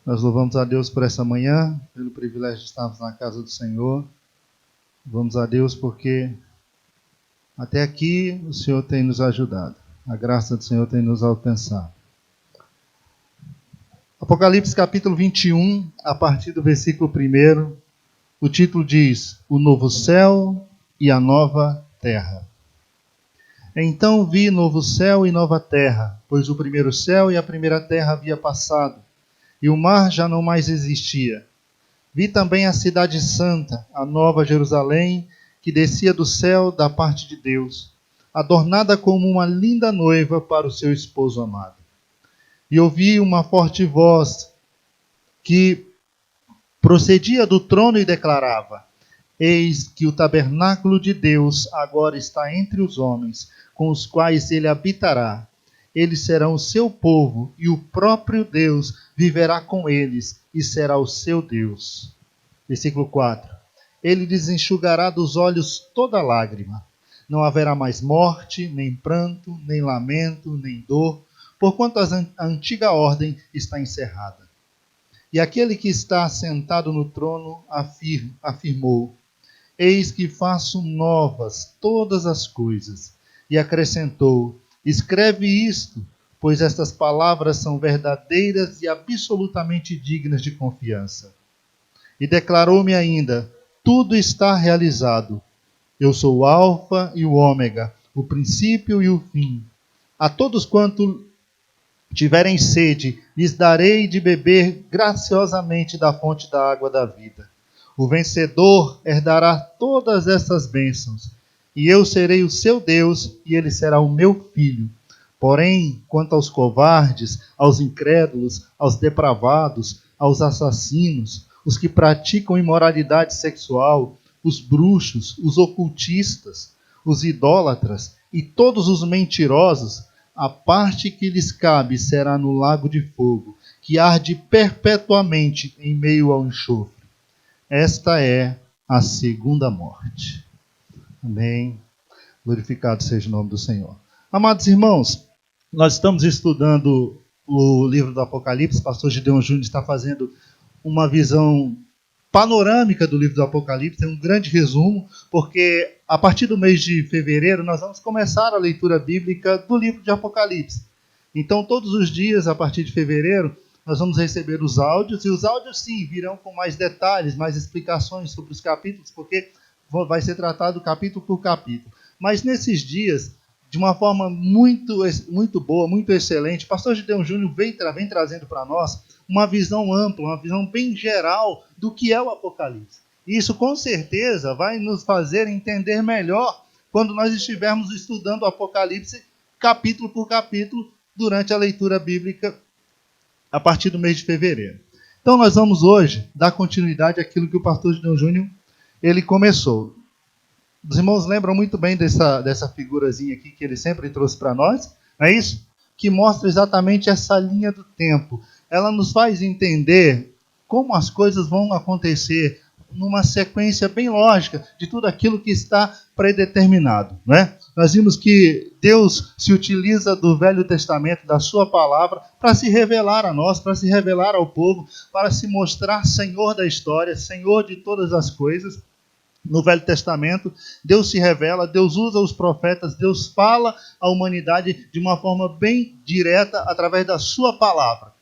Nós louvamos a Deus por essa manhã, pelo privilégio de estarmos na casa do Senhor. Louvamos a Deus porque até aqui o Senhor tem nos ajudado. A graça do Senhor tem nos alcançado. Apocalipse capítulo 21, a partir do versículo 1, o título diz: O novo céu e a nova terra. Então vi novo céu e nova terra, pois o primeiro céu e a primeira terra havia passado, e o mar já não mais existia. Vi também a cidade santa, a nova Jerusalém, que descia do céu da parte de Deus, adornada como uma linda noiva para o seu esposo amado. E ouvi uma forte voz que procedia do trono e declarava: Eis que o tabernáculo de Deus agora está entre os homens, com os quais ele habitará. Eles serão o seu povo, e o próprio Deus viverá com eles, e será o seu Deus. Versículo 4. Ele lhes enxugará dos olhos toda lágrima. Não haverá mais morte, nem pranto, nem lamento, nem dor, porquanto a antiga ordem está encerrada. E aquele que está sentado no trono afirmou: Eis que faço novas todas as coisas. E acrescentou: Escreve isto, pois estas palavras são verdadeiras e absolutamente dignas de confiança. E declarou-me ainda: Tudo está realizado. Eu sou o Alfa e o Ômega, o princípio e o fim. A todos quanto tiverem sede, lhes darei de beber graciosamente da fonte da água da vida. O vencedor herdará todas essas bênçãos, e eu serei o seu Deus, e ele será o meu filho. Porém, quanto aos covardes, aos incrédulos, aos depravados, aos assassinos, os que praticam imoralidade sexual, os bruxos, os ocultistas, os idólatras e todos os mentirosos, a parte que lhes cabe será no lago de fogo, que arde perpetuamente em meio ao enxofre. Esta é a segunda morte. Amém. Glorificado seja o nome do Senhor. Amados irmãos, nós estamos estudando o livro do Apocalipse. O pastor Gideon Júnior está fazendo uma visão panorâmica do livro do Apocalipse, tem um grande resumo, porque a partir do mês de fevereiro nós vamos começar a leitura bíblica do livro de Apocalipse. Então, todos os dias, a partir de fevereiro, nós vamos receber os áudios, e os áudios, sim, virão com mais detalhes, mais explicações sobre os capítulos, porque vai ser tratado capítulo por capítulo. Mas nesses dias, de uma forma muito boa, muito excelente, o pastor Gideon Júnior vem trazendo para nós uma visão ampla, uma visão bem geral do que é o Apocalipse. E isso, com certeza, vai nos fazer entender melhor quando nós estivermos estudando o Apocalipse capítulo por capítulo durante a leitura bíblica a partir do mês de fevereiro. Então nós vamos hoje dar continuidade àquilo que o pastor Gideon Júnior ele começou. Os irmãos lembram muito bem dessa figurazinha aqui que ele sempre trouxe para nós, não é isso? Que mostra exatamente essa linha do tempo. Ela nos faz entender como as coisas vão acontecer numa sequência bem lógica de tudo aquilo que está predeterminado, não é? Nós vimos que Deus se utiliza do Velho Testamento, da sua palavra, para se revelar a nós, para se revelar ao povo, para se mostrar Senhor da história, Senhor de todas as coisas. No Velho Testamento, Deus se revela, Deus usa os profetas, Deus fala à humanidade de uma forma bem direta através da sua palavra.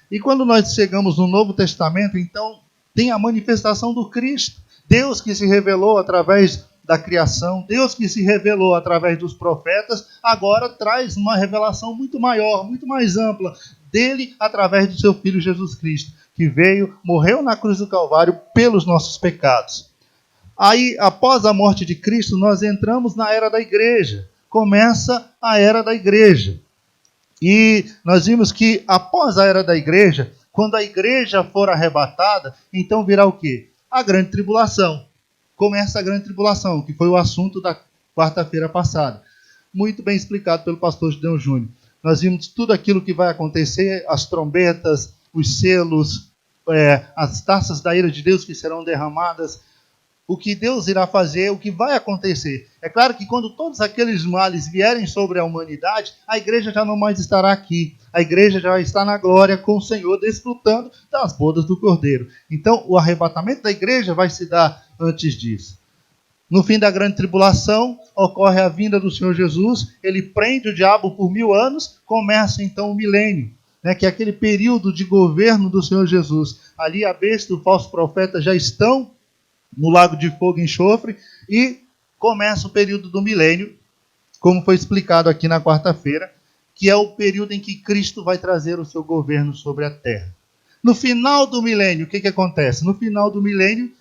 E quando nós chegamos no Novo Testamento, então, tem a manifestação do Cristo. Deus que se revelou através da criação, Deus que se revelou através dos profetas, agora traz uma revelação muito maior, muito mais ampla, dele através do seu Filho Jesus Cristo, que veio, morreu na cruz do Calvário pelos nossos pecados. Aí, após a morte de Cristo, nós entramos na era da igreja. Começa a era da igreja. E nós vimos que após a era da igreja, quando a igreja for arrebatada, então virá o quê? A grande tribulação. Começa a grande tribulação, que foi o assunto da quarta-feira passada. Muito bem explicado pelo pastor Gideon Júnior. Nós vimos tudo aquilo que vai acontecer, as trombetas, os selos, as taças da ira de Deus que serão derramadas, o que Deus irá fazer, o que vai acontecer. É claro que quando todos aqueles males vierem sobre a humanidade, a igreja já não mais estará aqui. A igreja já está na glória com o Senhor, desfrutando das bodas do Cordeiro. Então, o arrebatamento da igreja vai se dar antes disso. No fim da grande tribulação, ocorre a vinda do Senhor Jesus, ele prende o diabo por 1000 anos, começa então o milênio, que é aquele período de governo do Senhor Jesus. Ali a besta e o falso profeta já estão no lago de fogo e enxofre, e começa o período do milênio, como foi explicado aqui na quarta-feira, que é o período em que Cristo vai trazer o seu governo sobre a terra. No final do milênio, o que acontece? No final do milênio,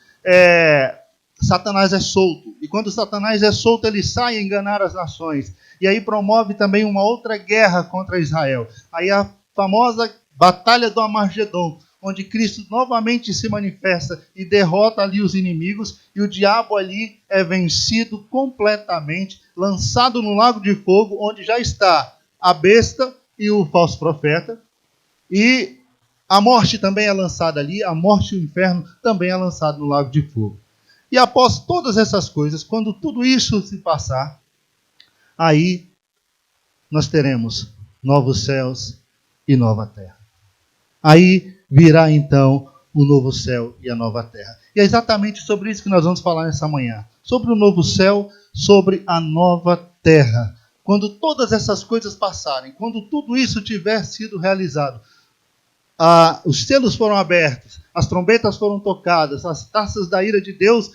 Satanás é solto. E quando Satanás é solto, ele sai a enganar as nações. E aí promove também uma outra guerra contra Israel. Aí a famosa Batalha do Armagedon, onde Cristo novamente se manifesta e derrota ali os inimigos, e o diabo ali é vencido completamente, lançado no lago de fogo, onde já está a besta e o falso profeta, e a morte também é lançada ali, a morte e o inferno também é lançado no lago de fogo. E após todas essas coisas, quando tudo isso se passar, aí nós teremos novos céus e nova terra. Aí virá então o novo céu e a nova terra. E é exatamente sobre isso que nós vamos falar nessa manhã. Sobre o novo céu, sobre a nova terra. Quando todas essas coisas passarem, quando tudo isso tiver sido realizado, os selos foram abertos, as trombetas foram tocadas, as taças da ira de Deus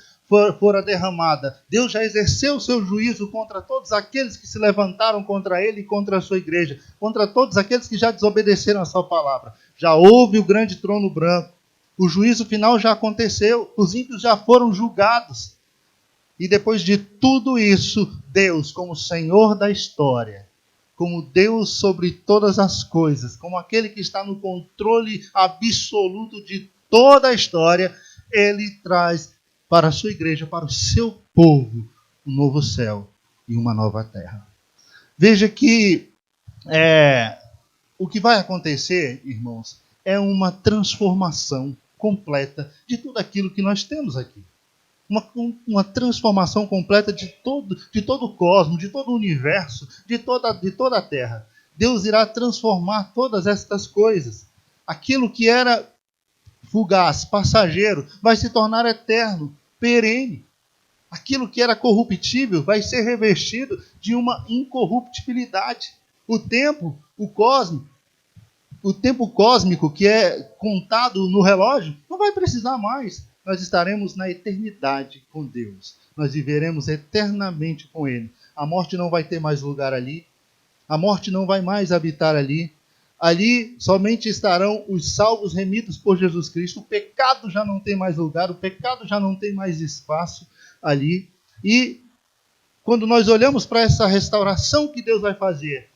foram derramadas. Deus já exerceu o seu juízo contra todos aqueles que se levantaram contra ele e contra a sua igreja, contra todos aqueles que já desobedeceram a sua palavra. Já houve o grande trono branco, o juízo final já aconteceu, os ímpios já foram julgados. E depois de tudo isso, Deus, como Senhor da história, como Deus sobre todas as coisas, como aquele que está no controle absoluto de toda a história, ele traz para a sua igreja, para o seu povo, um novo céu e uma nova terra. Veja que o que vai acontecer, irmãos, é uma transformação completa de tudo aquilo que nós temos aqui. Uma transformação completa de todo o cosmos, de todo o universo, de toda a terra. Deus irá transformar todas estas coisas. Aquilo que era fugaz, passageiro, vai se tornar eterno, perene. Aquilo que era corruptível vai ser revestido de uma incorruptibilidade. O tempo cósmico que é contado no relógio não vai precisar mais. Nós estaremos na eternidade com Deus. Nós viveremos eternamente com Ele. A morte não vai ter mais lugar ali. A morte não vai mais habitar ali. Ali somente estarão os salvos remidos por Jesus Cristo. O pecado já não tem mais lugar. O pecado já não tem mais espaço ali. E quando nós olhamos para essa restauração que Deus vai fazer,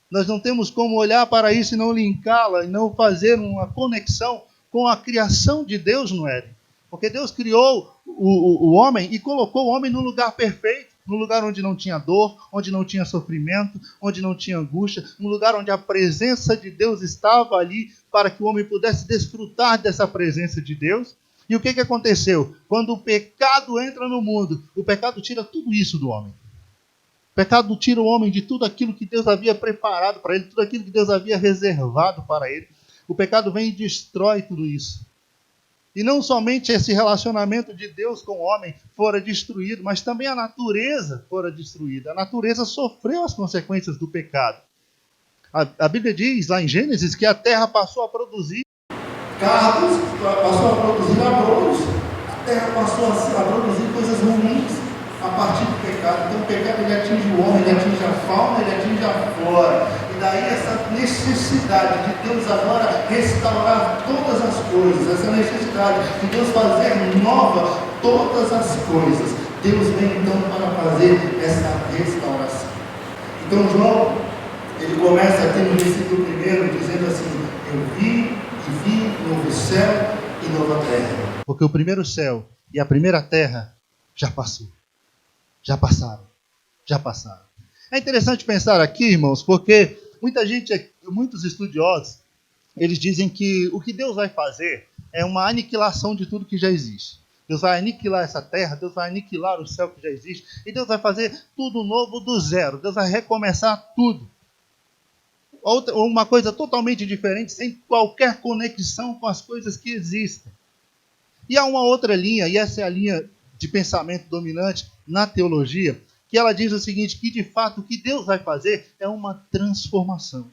nós não temos como olhar para isso e não linká-la, e não fazer uma conexão com a criação de Deus no Éden. Porque Deus criou o homem e colocou o homem no lugar perfeito, no lugar onde não tinha dor, onde não tinha sofrimento, onde não tinha angústia, no lugar onde a presença de Deus estava ali para que o homem pudesse desfrutar dessa presença de Deus. E o que aconteceu? Quando o pecado entra no mundo, o pecado tira tudo isso do homem. O pecado tira o homem de tudo aquilo que Deus havia preparado para ele, tudo aquilo que Deus havia reservado para ele. O pecado vem e destrói tudo isso. E não somente esse relacionamento de Deus com o homem fora destruído, mas também a natureza fora destruída. A natureza sofreu as consequências do pecado. A Bíblia diz lá em Gênesis que a terra passou a produzir cardos, passou a produzir abrolhos, a terra passou a produzir coisas ruins a partir do pecado. Então o pecado ele atinge o homem, ele atinge a fauna, ele atinge a flora. E daí essa necessidade de Deus agora restaurar todas as coisas, essa necessidade de Deus fazer nova todas as coisas. Deus vem então para fazer essa restauração. Então João, ele começa aqui no versículo 1 dizendo assim: eu vi novo céu e nova terra. Porque o primeiro céu e a primeira terra já passou. Já passaram. É interessante pensar aqui, irmãos, porque muitos estudiosos, eles dizem que o que Deus vai fazer é uma aniquilação de tudo que já existe. Deus vai aniquilar essa terra, Deus vai aniquilar o céu que já existe, e Deus vai fazer tudo novo do zero. Deus vai recomeçar tudo. ou uma coisa totalmente diferente, sem qualquer conexão com as coisas que existem. E há uma outra linha, e essa é a linha de pensamento dominante na teologia, que ela diz o seguinte, que de fato o que Deus vai fazer é uma transformação.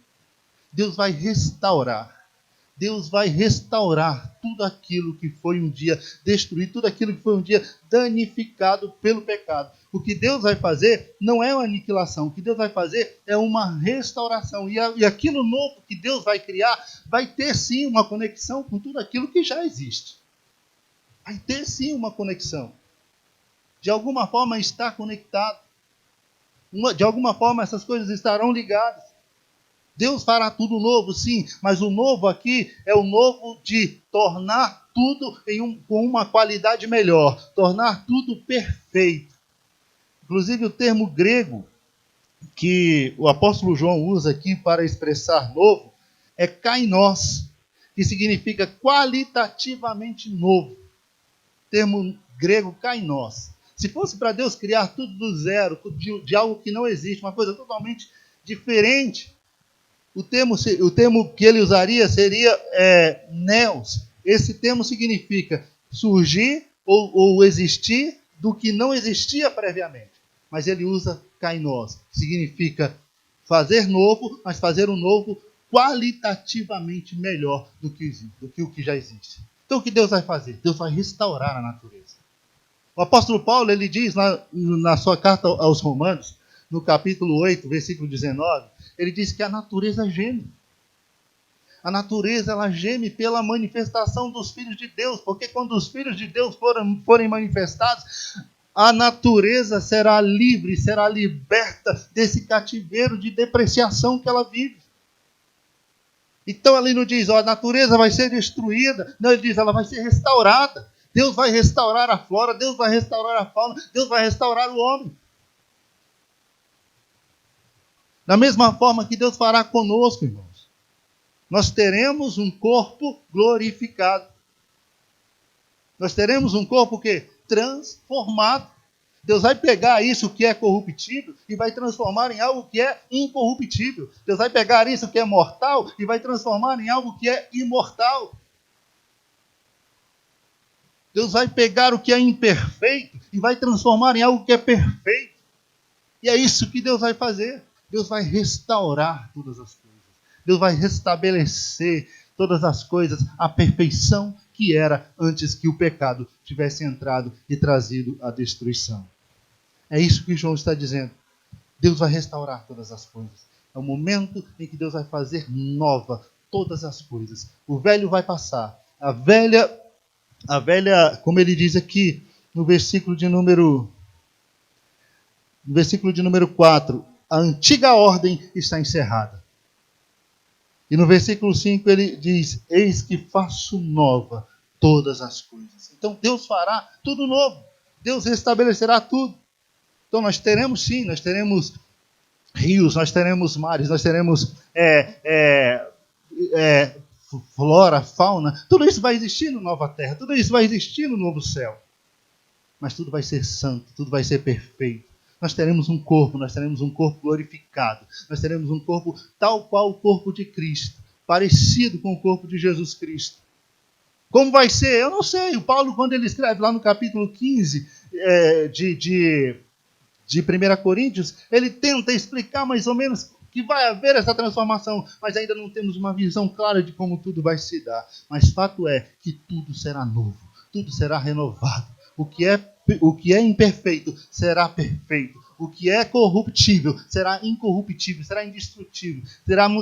Deus vai restaurar. Deus vai restaurar tudo aquilo que foi um dia destruído, tudo aquilo que foi um dia danificado pelo pecado. O que Deus vai fazer não é uma aniquilação, o que Deus vai fazer é uma restauração. E aquilo novo que Deus vai criar vai ter sim uma conexão com tudo aquilo que já existe. Vai ter sim uma conexão. De alguma forma está conectado. De alguma forma essas coisas estarão ligadas. Deus fará tudo novo, sim, mas o novo aqui é o novo de tornar tudo com uma qualidade melhor, tornar tudo perfeito. Inclusive o termo grego que o apóstolo João usa aqui para expressar novo é kainos, que significa qualitativamente novo. Termo grego kainos. Se fosse para Deus criar tudo do zero, de algo que não existe, uma coisa totalmente diferente, o termo que ele usaria seria neos. Esse termo significa surgir ou existir do que não existia previamente. Mas ele usa kainos, significa fazer novo, mas fazer um novo qualitativamente melhor do que o que já existe. Então o que Deus vai fazer? Deus vai restaurar a natureza. O apóstolo Paulo, ele diz na sua carta aos Romanos, no capítulo 8, versículo 19, ele diz que a natureza geme. A natureza, ela geme pela manifestação dos filhos de Deus, porque quando os filhos de Deus forem manifestados, a natureza será livre, será liberta desse cativeiro de depreciação que ela vive. Então ele não diz, a natureza vai ser destruída. Não, ele diz, ela vai ser restaurada. Deus vai restaurar a flora, Deus vai restaurar a fauna, Deus vai restaurar o homem. Da mesma forma que Deus fará conosco, irmãos. Nós teremos um corpo glorificado. Nós teremos um corpo que transformado. Deus vai pegar isso que é corruptível e vai transformar em algo que é incorruptível. Deus vai pegar isso que é mortal e vai transformar em algo que é imortal. Deus vai pegar o que é imperfeito e vai transformar em algo que é perfeito. E é isso que Deus vai fazer. Deus vai restaurar todas as coisas. Deus vai restabelecer todas as coisas, a perfeição que era antes que o pecado tivesse entrado e trazido a destruição. É isso que João está dizendo. Deus vai restaurar todas as coisas. É o momento em que Deus vai fazer nova todas as coisas. O velho vai passar. A velha, como ele diz aqui no versículo de número 4, a antiga ordem está encerrada. E no versículo 5 ele diz, eis que faço nova todas as coisas. Então Deus fará tudo novo. Deus restabelecerá tudo. Então nós teremos sim, nós teremos rios, nós teremos mares, nós teremos flora, fauna. Tudo isso vai existir na nova terra, tudo isso vai existir no novo céu. Mas tudo vai ser santo, tudo vai ser perfeito. Nós teremos um corpo glorificado. Nós teremos um corpo tal qual o corpo de Cristo, parecido com o corpo de Jesus Cristo. Como vai ser? Eu não sei. O Paulo, quando ele escreve lá no capítulo 15 de 1 Coríntios, ele tenta explicar mais ou menos que vai haver essa transformação, mas ainda não temos uma visão clara de como tudo vai se dar. Mas fato é que tudo será novo, tudo será renovado. O que é imperfeito será perfeito. O que é corruptível será incorruptível, será indestrutível.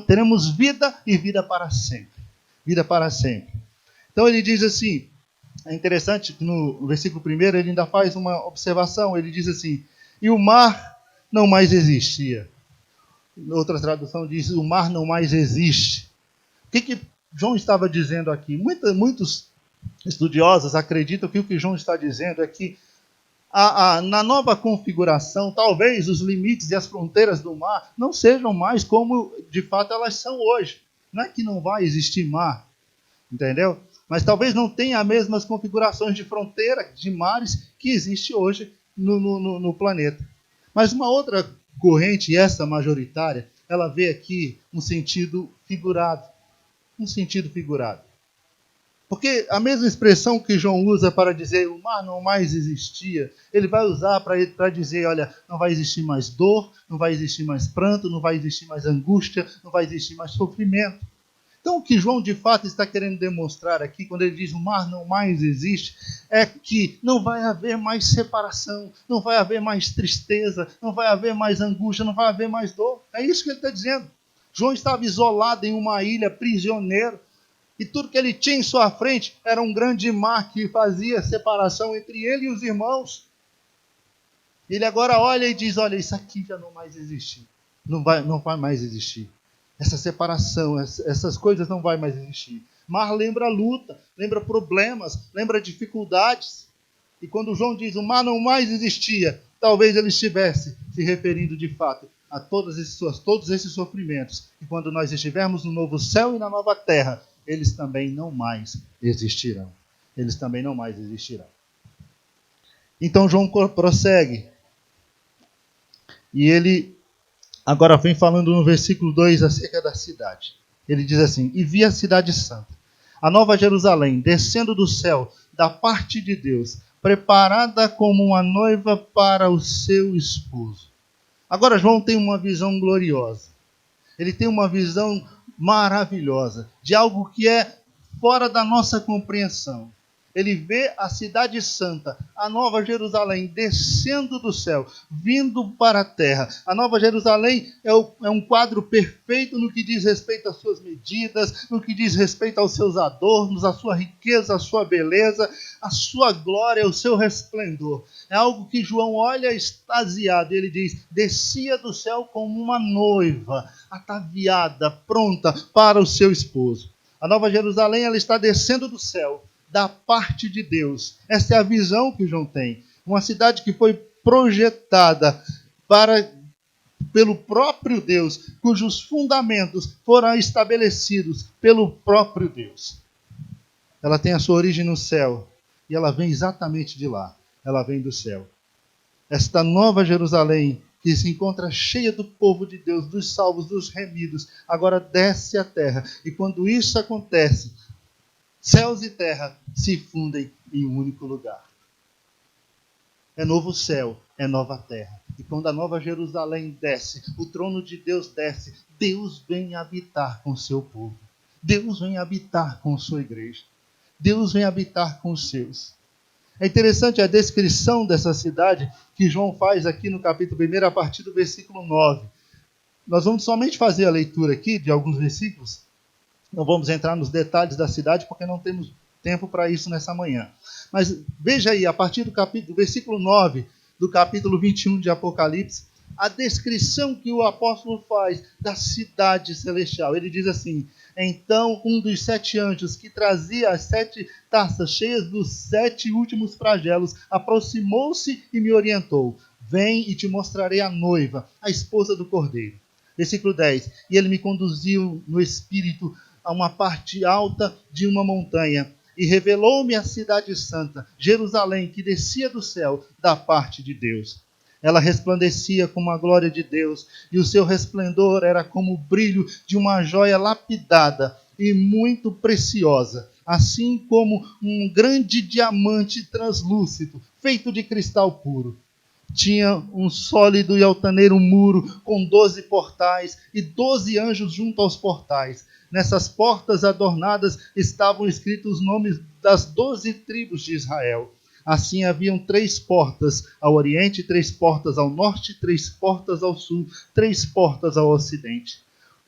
Teremos vida e vida para sempre. Vida para sempre. Então ele diz assim, é interessante que no versículo 1 ele ainda faz uma observação. Ele diz assim, e o mar não mais existia. Outra tradução diz, o mar não mais existe. O que João estava dizendo aqui? Muitos estudiosos acreditam que o que João está dizendo é que na nova configuração, talvez os limites e as fronteiras do mar não sejam mais como de fato elas são hoje. Não é que não vai existir mar, entendeu? Mas talvez não tenha as mesmas configurações de fronteira, de mares, que existe hoje no planeta. Mas uma outra corrente, e essa majoritária, ela vê aqui um sentido figurado. Um sentido figurado. Porque a mesma expressão que João usa para dizer o mar não mais existia, ele vai usar para dizer, olha, não vai existir mais dor, não vai existir mais pranto, não vai existir mais angústia, não vai existir mais sofrimento. Então o que João de fato está querendo demonstrar aqui, quando ele diz o mar não mais existe, é que não vai haver mais separação, não vai haver mais tristeza, não vai haver mais angústia, não vai haver mais dor. É isso que ele está dizendo. João estava isolado em uma ilha, prisioneiro, e tudo que ele tinha em sua frente era um grande mar que fazia separação entre ele e os irmãos. Ele agora olha e diz, olha, isso aqui já não mais existe. Não vai mais existir. Essa separação, essas coisas não vai mais existir. Mar lembra luta, lembra problemas, lembra dificuldades. E quando João diz o mar não mais existia, talvez ele estivesse se referindo de fato a todos esses sofrimentos. E quando nós estivermos no novo céu e na nova terra, eles também não mais existirão. Eles também não mais existirão. Então João prossegue. E ele agora vem falando no versículo 2 acerca da cidade. Ele diz assim, e vi a cidade santa, a nova Jerusalém, descendo do céu, da parte de Deus, preparada como uma noiva para o seu esposo. Agora João tem uma visão gloriosa. Ele tem uma visão maravilhosa, de algo que é fora da nossa compreensão. Ele vê a cidade santa, a nova Jerusalém, descendo do céu, vindo para a terra. A nova Jerusalém é um quadro perfeito no que diz respeito às suas medidas, no que diz respeito aos seus adornos, à sua riqueza, à sua beleza, à sua glória, ao seu resplendor. É algo que João olha extasiado. Ele diz, descia do céu como uma noiva, ataviada, pronta para o seu esposo. A nova Jerusalém, ela está descendo do céu, da parte de Deus. Essa é a visão que João tem. Uma cidade que foi projetada pelo próprio Deus, cujos fundamentos foram estabelecidos pelo próprio Deus. Ela tem a sua origem no céu e ela vem exatamente de lá. Ela vem do céu. Esta nova Jerusalém, que se encontra cheia do povo de Deus, dos salvos, dos remidos, agora desce à terra. E quando isso acontece, céus e terra se fundem em um único lugar. É novo céu, é nova terra. E quando a nova Jerusalém desce, o trono de Deus desce, Deus vem habitar com o seu povo. Deus vem habitar com a sua igreja. Deus vem habitar com os seus. É interessante a descrição dessa cidade que João faz aqui no capítulo 1, a partir do versículo 9. Nós vamos somente fazer a leitura aqui de alguns versículos. Não vamos entrar nos detalhes da cidade, porque não temos tempo para isso nessa manhã. Mas veja aí, a partir do versículo 9, do capítulo 21 de Apocalipse, a descrição que o apóstolo faz da cidade celestial. Ele diz assim, então um dos 7 anjos que trazia as 7 taças cheias dos 7 últimos flagelos aproximou-se e me orientou. Vem e te mostrarei a noiva, a esposa do Cordeiro. Versículo 10, e ele me conduziu no espírito a uma parte alta de uma montanha, e revelou-me a cidade santa, Jerusalém, que descia do céu, da parte de Deus. Ela resplandecia como a glória de Deus, e o seu resplendor era como o brilho de uma joia lapidada e muito preciosa, assim como um grande diamante translúcido, feito de cristal puro. Tinha um sólido e altaneiro muro com 12 portais e 12 anjos junto aos portais. Nessas portas adornadas estavam escritos os nomes das 12 tribos de Israel. Assim haviam 3 portas ao oriente, 3 portas ao norte, 3 portas ao sul, 3 portas ao ocidente.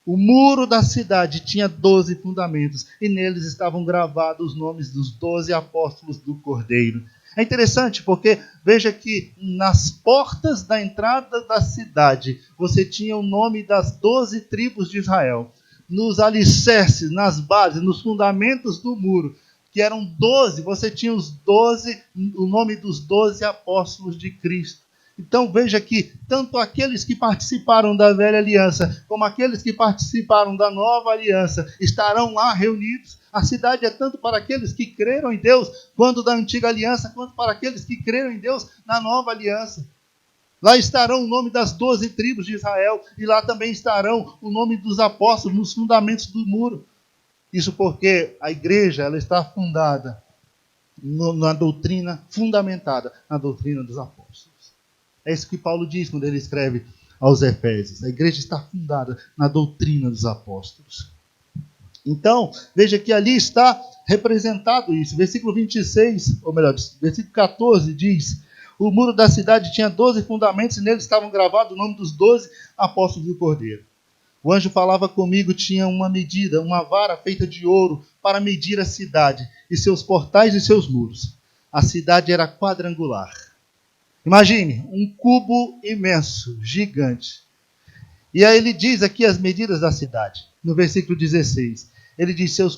O muro da cidade tinha 12 fundamentos e neles estavam gravados os nomes dos 12 apóstolos do Cordeiro. É interessante porque veja que nas portas da entrada da cidade você tinha o nome das 12 tribos de Israel. Nos alicerces, nas bases, nos fundamentos do muro, que eram 12, você tinha o nome dos 12 apóstolos de Cristo. Então veja que tanto aqueles que participaram da velha aliança, como aqueles que participaram da nova aliança, estarão lá reunidos. A cidade é tanto para aqueles que creram em Deus, quanto da antiga aliança, quanto para aqueles que creram em Deus na nova aliança. Lá estarão o nome das 12 tribos de Israel, e lá também estarão o nome dos apóstolos nos fundamentos do muro. Isso porque a igreja ela está fundada na doutrina, fundamentada na doutrina dos apóstolos. É isso que Paulo diz quando ele escreve aos Efésios. A igreja está fundada na doutrina dos apóstolos. Então, veja que ali está representado isso. Versículo 26, ou melhor, versículo 14 diz: o muro da cidade tinha 12 fundamentos e neles estavam gravados o nome dos 12 apóstolos do Cordeiro. O anjo falava comigo, tinha uma medida, uma vara feita de ouro para medir a cidade e seus portais e seus muros. A cidade era quadrangular. Imagine, um cubo imenso, gigante. E aí ele diz aqui as medidas da cidade, no versículo 16. Ele diz, seu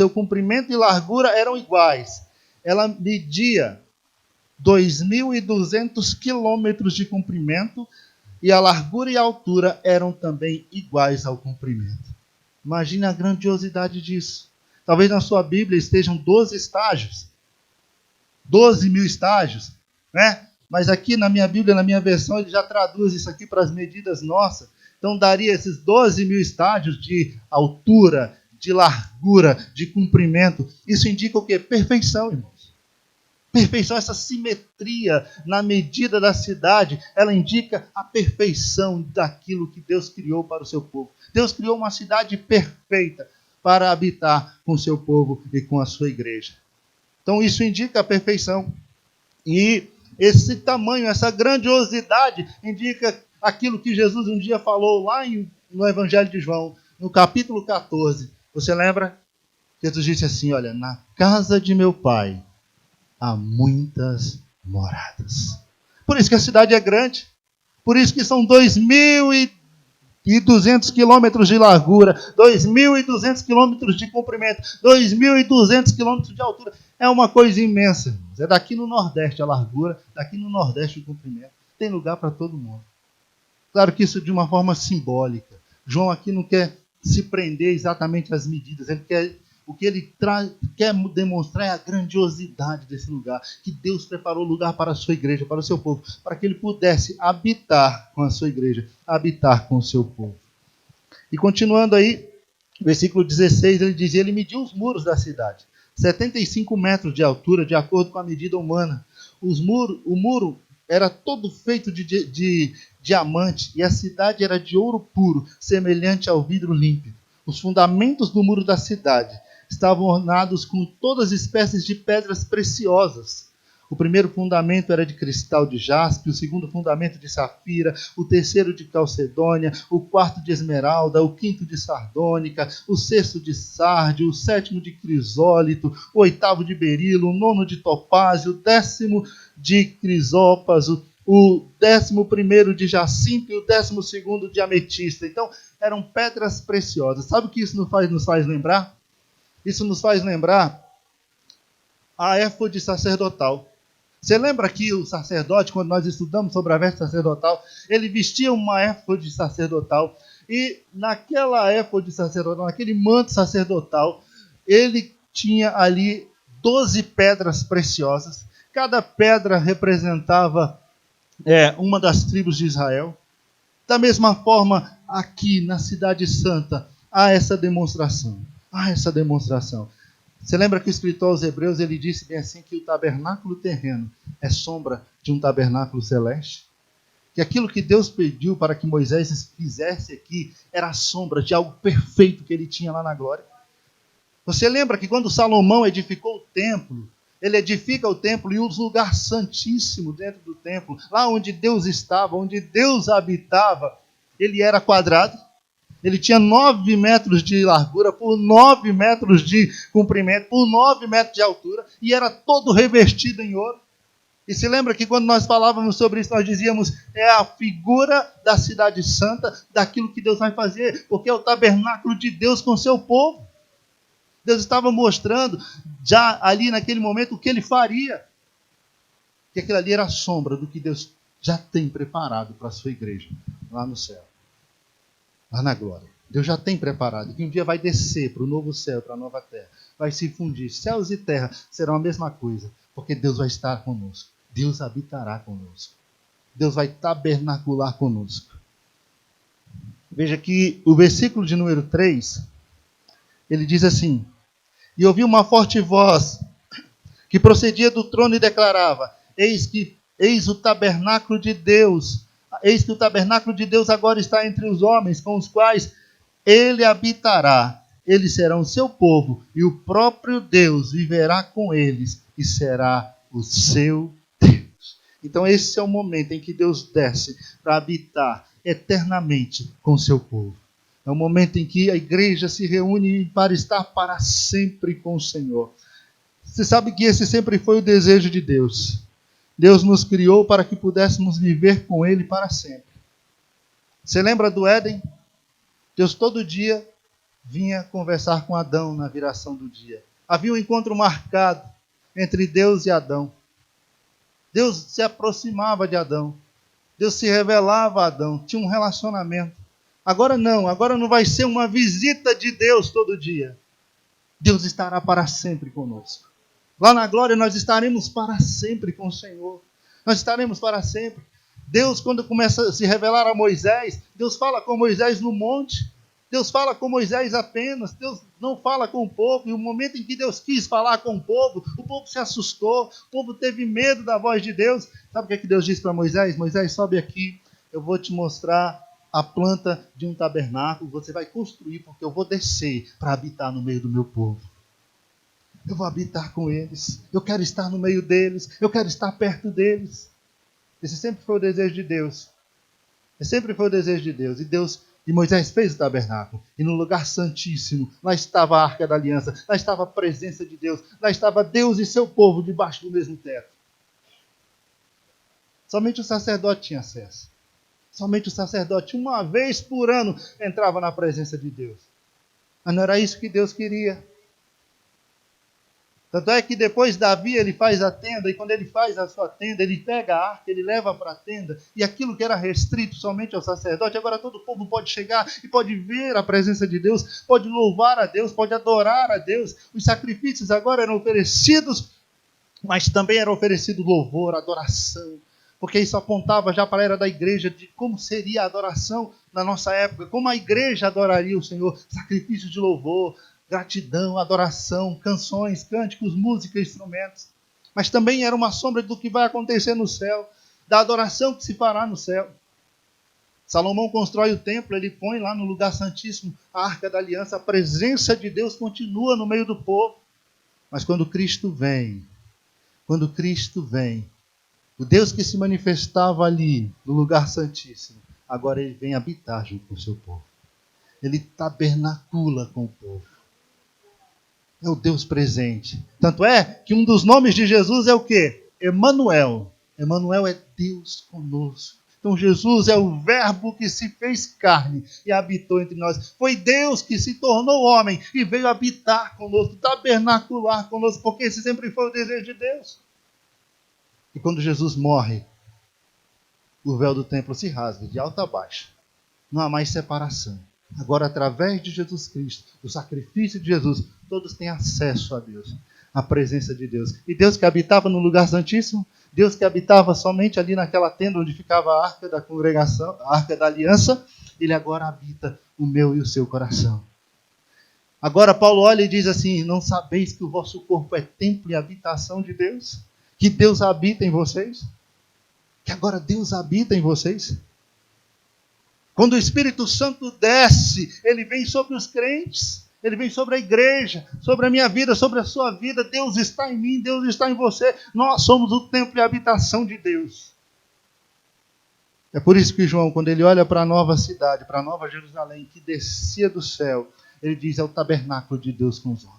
comprimento e largura eram iguais. Ela media 2.200 quilômetros de comprimento e a largura e a altura eram também iguais ao comprimento. Imagine a grandiosidade disso. Talvez na sua Bíblia estejam 12 estágios. 12.000 estágios, né? Mas aqui na minha Bíblia, na minha versão, ele já traduz isso aqui para as medidas nossas. Então daria esses 12.000 estágios de altura, de largura, de comprimento. Isso indica o quê? Perfeição, irmãos. Perfeição, essa simetria na medida da cidade, ela indica a perfeição daquilo que Deus criou para o seu povo. Deus criou uma cidade perfeita para habitar com o seu povo e com a sua igreja. Então isso indica a perfeição. E esse tamanho, essa grandiosidade, indica aquilo que Jesus um dia falou lá no Evangelho de João, no capítulo 14. Você lembra? Jesus disse assim, olha, na casa de meu pai há muitas moradas. Por isso que a cidade é grande. Por isso que são 2.200 quilômetros de largura, 2.200 quilômetros de comprimento, 2.200 quilômetros de altura. É uma coisa imensa, irmãos. É daqui no Nordeste a largura, daqui no Nordeste o comprimento. Tem lugar para todo mundo. Claro que isso de uma forma simbólica. João aqui não quer se prender exatamente às medidas. O que ele quer demonstrar é a grandiosidade desse lugar. Que Deus preparou lugar para a sua igreja, para o seu povo. Para que ele pudesse habitar com a sua igreja, habitar com o seu povo. E continuando aí, versículo 16, ele diz, ele mediu os muros da cidade. 75 metros de altura, de acordo com a medida humana. O muro era todo feito de diamante e a cidade era de ouro puro, semelhante ao vidro límpido. Os fundamentos do muro da cidade estavam ornados com todas as espécies de pedras preciosas. O primeiro fundamento era de cristal de jaspe, o segundo fundamento de safira, o terceiro de calcedônia, o quarto de esmeralda, o quinto de sardônica, o sexto de sárdio, o sétimo de crisólito, o oitavo de berilo, o nono de topázio, o 10º de crisópaso, o 11º de jacinto e o 12º de ametista. Então, eram pedras preciosas. Sabe o que isso nos faz lembrar? Isso nos faz lembrar a éfode sacerdotal. Você lembra que o sacerdote, quando nós estudamos sobre a veste sacerdotal, ele vestia uma éfode sacerdotal, e naquela éfode sacerdotal, naquele manto sacerdotal, ele tinha ali 12 pedras preciosas. Cada pedra representava uma das tribos de Israel. Da mesma forma, aqui na Cidade Santa, há essa demonstração. Você lembra que o escritor aos Hebreus, ele disse bem assim, que o tabernáculo terreno é sombra de um tabernáculo celeste? Que aquilo que Deus pediu para que Moisés fizesse aqui era a sombra de algo perfeito que ele tinha lá na glória. Você lembra que quando Salomão edificou o templo, ele edifica o templo e o lugar santíssimo dentro do templo, lá onde Deus estava, onde Deus habitava, ele era quadrado. Ele tinha 9 metros de largura, por 9 metros de comprimento, por 9 metros de altura, e era todo revestido em ouro. E se lembra que quando nós falávamos sobre isso, nós dizíamos, é a figura da cidade santa, daquilo que Deus vai fazer, porque é o tabernáculo de Deus com o seu povo. Deus estava mostrando, já ali naquele momento, o que ele faria. Que aquilo ali era a sombra do que Deus já tem preparado para a sua igreja, lá no céu. Lá na glória. Deus já tem preparado, que um dia vai descer para o novo céu, para a nova terra. Vai se fundir. Céus e terra serão a mesma coisa, porque Deus vai estar conosco. Deus habitará conosco. Deus vai tabernacular conosco. Veja que o versículo de número 3, ele diz assim: e ouvi uma forte voz que procedia do trono e declarava: eis o tabernáculo de Deus. Eis que o tabernáculo de Deus agora está entre os homens, com os quais ele habitará. Eles serão o seu povo, e o próprio Deus viverá com eles, e será o seu Deus. Então esse é o momento em que Deus desce para habitar eternamente com o seu povo. É o momento em que a igreja se reúne para estar para sempre com o Senhor. Você sabe que esse sempre foi o desejo de Deus. Deus nos criou para que pudéssemos viver com Ele para sempre. Você lembra do Éden? Deus todo dia vinha conversar com Adão na viração do dia. Havia um encontro marcado entre Deus e Adão. Deus se aproximava de Adão. Deus se revelava a Adão. Tinha um relacionamento. Agora não vai ser uma visita de Deus todo dia. Deus estará para sempre conosco. Lá na glória nós estaremos para sempre com o Senhor. Nós estaremos para sempre. Deus, quando começa a se revelar a Moisés, Deus fala com Moisés no monte. Deus fala com Moisés apenas. Deus não fala com o povo. E o momento em que Deus quis falar com o povo se assustou. O povo teve medo da voz de Deus. Sabe o que é que Deus disse para Moisés? Moisés, sobe aqui. Eu vou te mostrar a planta de um tabernáculo. Você vai construir, porque eu vou descer para habitar no meio do meu povo. Eu vou habitar com eles. Eu quero estar no meio deles. Eu quero estar perto deles. Esse sempre foi o desejo de Deus. Esse sempre foi o desejo de Deus. E Moisés fez o tabernáculo. E no lugar santíssimo, lá estava a Arca da Aliança. Lá estava a presença de Deus. Lá estava Deus e seu povo debaixo do mesmo teto. Somente o sacerdote tinha acesso. Somente o sacerdote, uma vez por ano, entrava na presença de Deus. Mas não era isso que Deus queria. Tanto é que depois Davi ele faz a tenda, e quando ele faz a sua tenda, ele pega a arca, ele leva para a tenda, e aquilo que era restrito somente ao sacerdote, agora todo o povo pode chegar e pode ver a presença de Deus, pode louvar a Deus, pode adorar a Deus. Os sacrifícios agora eram oferecidos, mas também era oferecido louvor, adoração, porque isso apontava já para a era da igreja de como seria a adoração na nossa época, como a igreja adoraria o Senhor, sacrifício de louvor, gratidão, adoração, canções, cânticos, música, instrumentos. Mas também era uma sombra do que vai acontecer no céu, da adoração que se fará no céu. Salomão constrói o templo, ele põe lá no lugar santíssimo a Arca da Aliança, a presença de Deus continua no meio do povo. Mas quando Cristo vem, o Deus que se manifestava ali no lugar santíssimo, agora ele vem habitar junto com o seu povo. Ele tabernacula com o povo. É o Deus presente. Tanto é que um dos nomes de Jesus é o quê? Emanuel. Emanuel é Deus conosco. Então Jesus é o verbo que se fez carne e habitou entre nós. Foi Deus que se tornou homem e veio habitar conosco, tabernacular conosco, porque esse sempre foi o desejo de Deus. E quando Jesus morre, o véu do templo se rasga de alto a baixo. Não há mais separação. Agora, através de Jesus Cristo, do sacrifício de Jesus, todos têm acesso a Deus, à presença de Deus. E Deus que habitava no lugar santíssimo, Deus que habitava somente ali naquela tenda onde ficava a arca da congregação, a arca da aliança, ele agora habita o meu e o seu coração. Agora Paulo olha e diz assim: não sabeis que o vosso corpo é templo e habitação de Deus? Que Deus habita em vocês? Que agora Deus habita em vocês? Quando o Espírito Santo desce, ele vem sobre os crentes, ele vem sobre a igreja, sobre a minha vida, sobre a sua vida. Deus está em mim, Deus está em você. Nós somos o templo e a habitação de Deus. É por isso que João, quando ele olha para a nova cidade, para a nova Jerusalém, que descia do céu, ele diz: é o tabernáculo de Deus com os homens.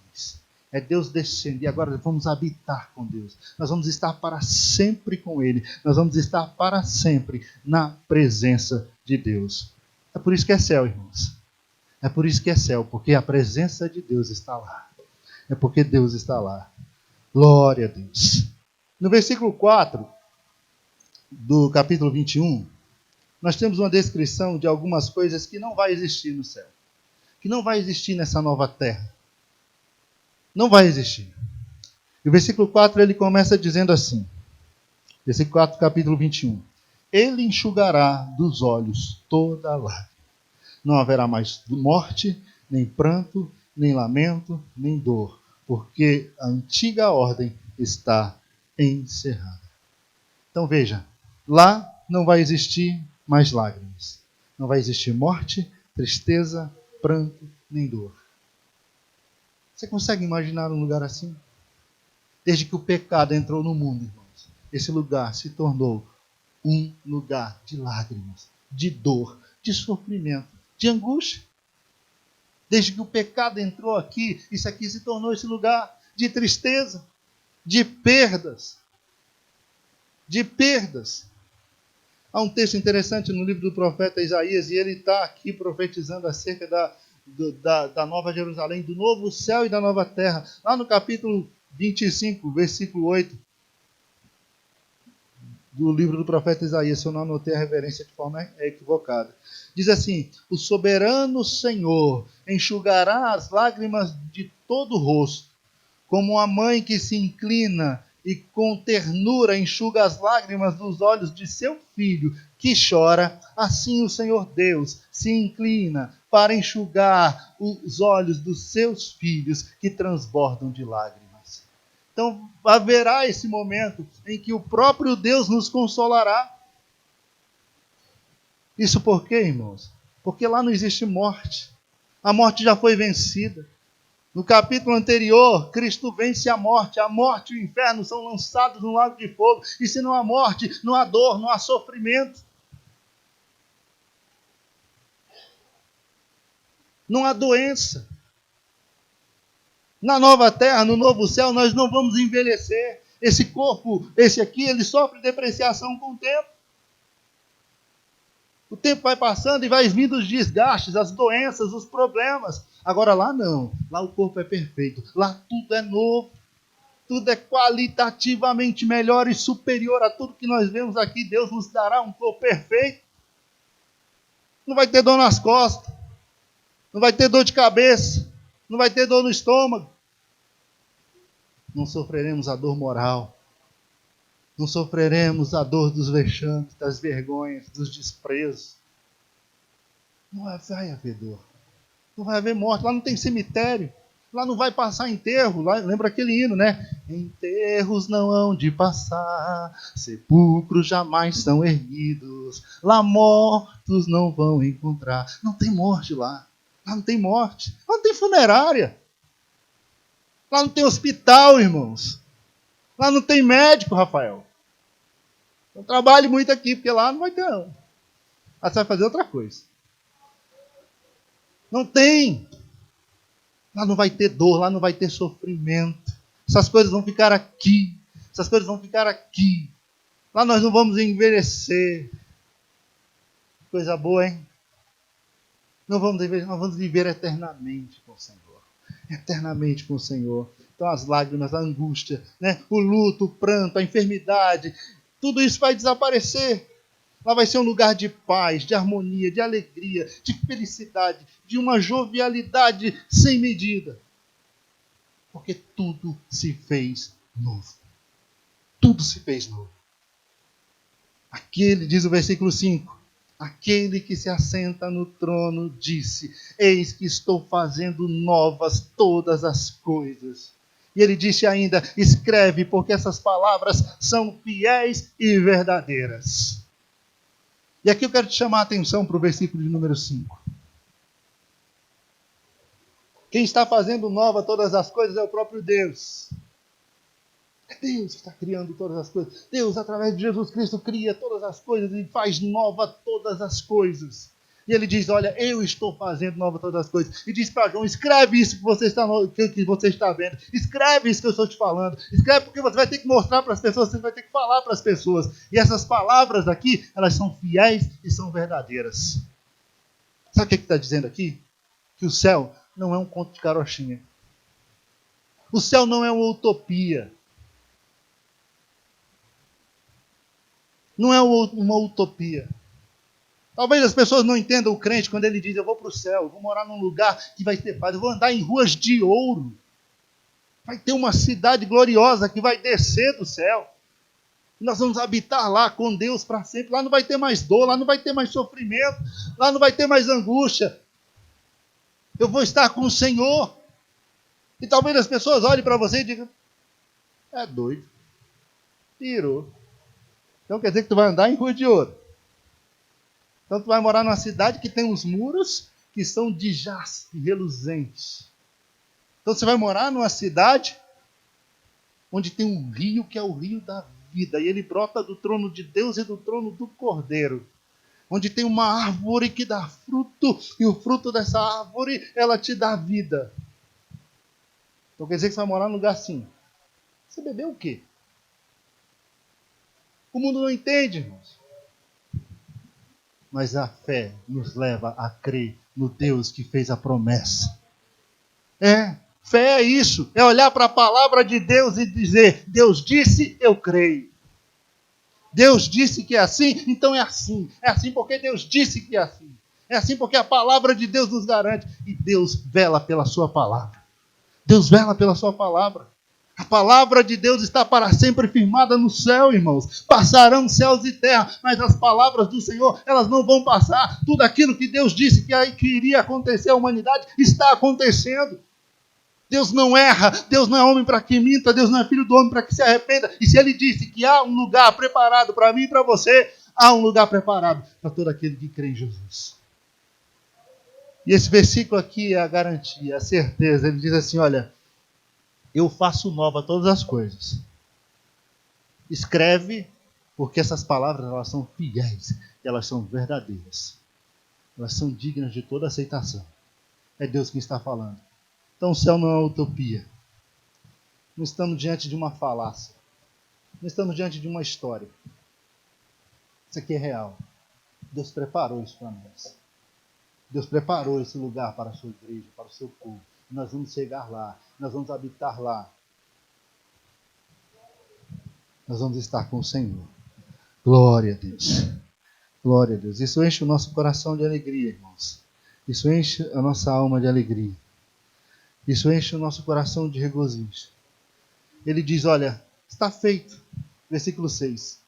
É Deus descendo, e agora vamos habitar com Deus. Nós vamos estar para sempre com Ele. Nós vamos estar para sempre na presença de Deus. É por isso que é céu, irmãos. É por isso que é céu, porque a presença de Deus está lá. É porque Deus está lá. Glória a Deus. No versículo 4 do capítulo 21, nós temos uma descrição de algumas coisas que não vai existir no céu. Que não vai existir nessa nova terra. Não vai existir. E o versículo 4 ele começa dizendo assim. Versículo 4, capítulo 21. Ele enxugará dos olhos toda lágrima. Não haverá mais morte, nem pranto, nem lamento, nem dor, porque a antiga ordem está encerrada. Então veja, lá não vai existir mais lágrimas. Não vai existir morte, tristeza, pranto, nem dor. Você consegue imaginar um lugar assim? Desde que o pecado entrou no mundo, irmãos, esse lugar se tornou um lugar de lágrimas, de dor, de sofrimento, de angústia. Desde que o pecado entrou aqui, isso aqui se tornou esse lugar de tristeza, de perdas. De perdas. Há um texto interessante no livro do profeta Isaías, e ele está aqui profetizando acerca da Nova Jerusalém, do novo céu e da nova terra. Lá no capítulo 25, versículo 8, do livro do profeta Isaías, se eu não anotei a referência de forma equivocada. Diz assim: o soberano Senhor enxugará as lágrimas de todo o rosto, como a mãe que se inclina e com ternura enxuga as lágrimas dos olhos de seu filho que chora, assim o Senhor Deus se inclina para enxugar os olhos dos seus filhos que transbordam de lágrimas. Então haverá esse momento em que o próprio Deus nos consolará. Isso por quê, irmãos? Porque lá não existe morte. A morte já foi vencida. No capítulo anterior, Cristo vence a morte e o inferno são lançados no lago de fogo. E se não há morte, não há dor, não há sofrimento. Não há doença. Na nova terra, no novo céu, nós não vamos envelhecer. Esse corpo, esse aqui, ele sofre depreciação com o tempo. O tempo vai passando e vai vindo os desgastes, as doenças, os problemas. Agora lá não. Lá o corpo é perfeito. Lá tudo é novo. Tudo é qualitativamente melhor e superior a tudo que nós vemos aqui. Deus nos dará um corpo perfeito. Não vai ter dor nas costas. Não vai ter dor de cabeça. Não vai ter dor no estômago. Não sofreremos a dor moral. Não sofreremos a dor dos vexames, das vergonhas, dos desprezos. Não vai haver dor. Não vai haver morte. Lá não tem cemitério. Lá não vai passar enterro. Lá, lembra aquele hino, né? Enterros não hão de passar, sepulcros jamais são erguidos, lá mortos não vão encontrar. Não tem morte lá. Lá não tem morte. Lá não tem funerária. Lá não tem hospital, irmãos. Lá não tem médico, Rafael. Então trabalhe muito aqui, porque lá não vai ter, não. Lá você vai fazer outra coisa. Não tem. Lá não vai ter dor, lá não vai ter sofrimento. Essas coisas vão ficar aqui. Essas coisas vão ficar aqui. Lá nós não vamos envelhecer. Coisa boa, hein? Não vamos envelhecer, nós vamos viver eternamente com o Senhor. Eternamente com o Senhor. Então as lágrimas, a angústia, né? O luto, o pranto, a enfermidade, tudo isso vai desaparecer. Lá vai ser um lugar de paz, de harmonia, de alegria, de felicidade, de uma jovialidade sem medida. Porque tudo se fez novo. Tudo se fez novo. Aquele, diz o versículo 5, aquele que se assenta no trono disse: eis que estou fazendo novas todas as coisas. E ele disse ainda: escreve, porque essas palavras são fiéis e verdadeiras. E aqui eu quero te chamar a atenção para o versículo de número 5. Quem está fazendo nova todas as coisas é o próprio Deus. É Deus que está criando todas as coisas. Deus, através de Jesus Cristo, cria todas as coisas e faz nova todas as coisas. E ele diz: olha, eu estou fazendo nova todas as coisas. E diz para João: escreve isso que você está vendo. Escreve isso que eu estou te falando. Escreve, porque você vai ter que mostrar para as pessoas, você vai ter que falar para as pessoas. E essas palavras aqui, elas são fiéis e são verdadeiras. Sabe o que está dizendo aqui? Que o céu não é um conto de carochinha. O céu não é uma utopia. Não é uma utopia. Talvez as pessoas não entendam o crente quando ele diz: eu vou para o céu, eu vou morar num lugar que vai ter paz, eu vou andar em ruas de ouro. Vai ter uma cidade gloriosa que vai descer do céu. Nós vamos habitar lá com Deus para sempre. Lá não vai ter mais dor, lá não vai ter mais sofrimento, lá não vai ter mais angústia. Eu vou estar com o Senhor. E talvez as pessoas olhem para você e digam, é doido, pirou. Então quer dizer que tu vai andar em rua de ouro. Então tu vai morar numa cidade que tem uns muros que são de jaspe reluzentes. Então você vai morar numa cidade onde tem um rio que é o rio da vida. E ele brota do trono de Deus e do trono do Cordeiro. Onde tem uma árvore que dá fruto. E o fruto dessa árvore, ela te dá vida. Então quer dizer que você vai morar num lugar assim. Você bebeu o quê? O mundo não entende, irmãos. Mas a fé nos leva a crer no Deus que fez a promessa. Fé é isso. É olhar para a palavra de Deus e dizer, Deus disse, eu creio. Deus disse que é assim, então é assim. É assim porque Deus disse que é assim. É assim porque a palavra de Deus nos garante. E Deus vela pela sua palavra. Deus vela pela sua palavra. A palavra de Deus está para sempre firmada no céu, irmãos. Passarão céus e terra, mas as palavras do Senhor, elas não vão passar. Tudo aquilo que Deus disse que iria acontecer à humanidade, está acontecendo. Deus não erra, Deus não é homem para que minta, Deus não é filho do homem para que se arrependa. E se Ele disse que há um lugar preparado para mim e para você, há um lugar preparado para todo aquele que crê em Jesus. E esse versículo aqui é a garantia, a certeza. Ele diz assim, olha, eu faço nova todas as coisas. Escreve, porque essas palavras elas são fiéis, elas são verdadeiras. Elas são dignas de toda aceitação. É Deus quem está falando. Então o céu não é uma utopia. Não estamos diante de uma falácia. Não estamos diante de uma história. Isso aqui é real. Deus preparou isso para nós. Deus preparou esse lugar para a sua igreja, para o seu povo. Nós vamos chegar lá. Nós vamos habitar lá. Nós vamos estar com o Senhor. Glória a Deus. Glória a Deus. Isso enche o nosso coração de alegria, irmãos. Isso enche a nossa alma de alegria. Isso enche o nosso coração de regozijo. Ele diz, olha, está feito. Versículo 6.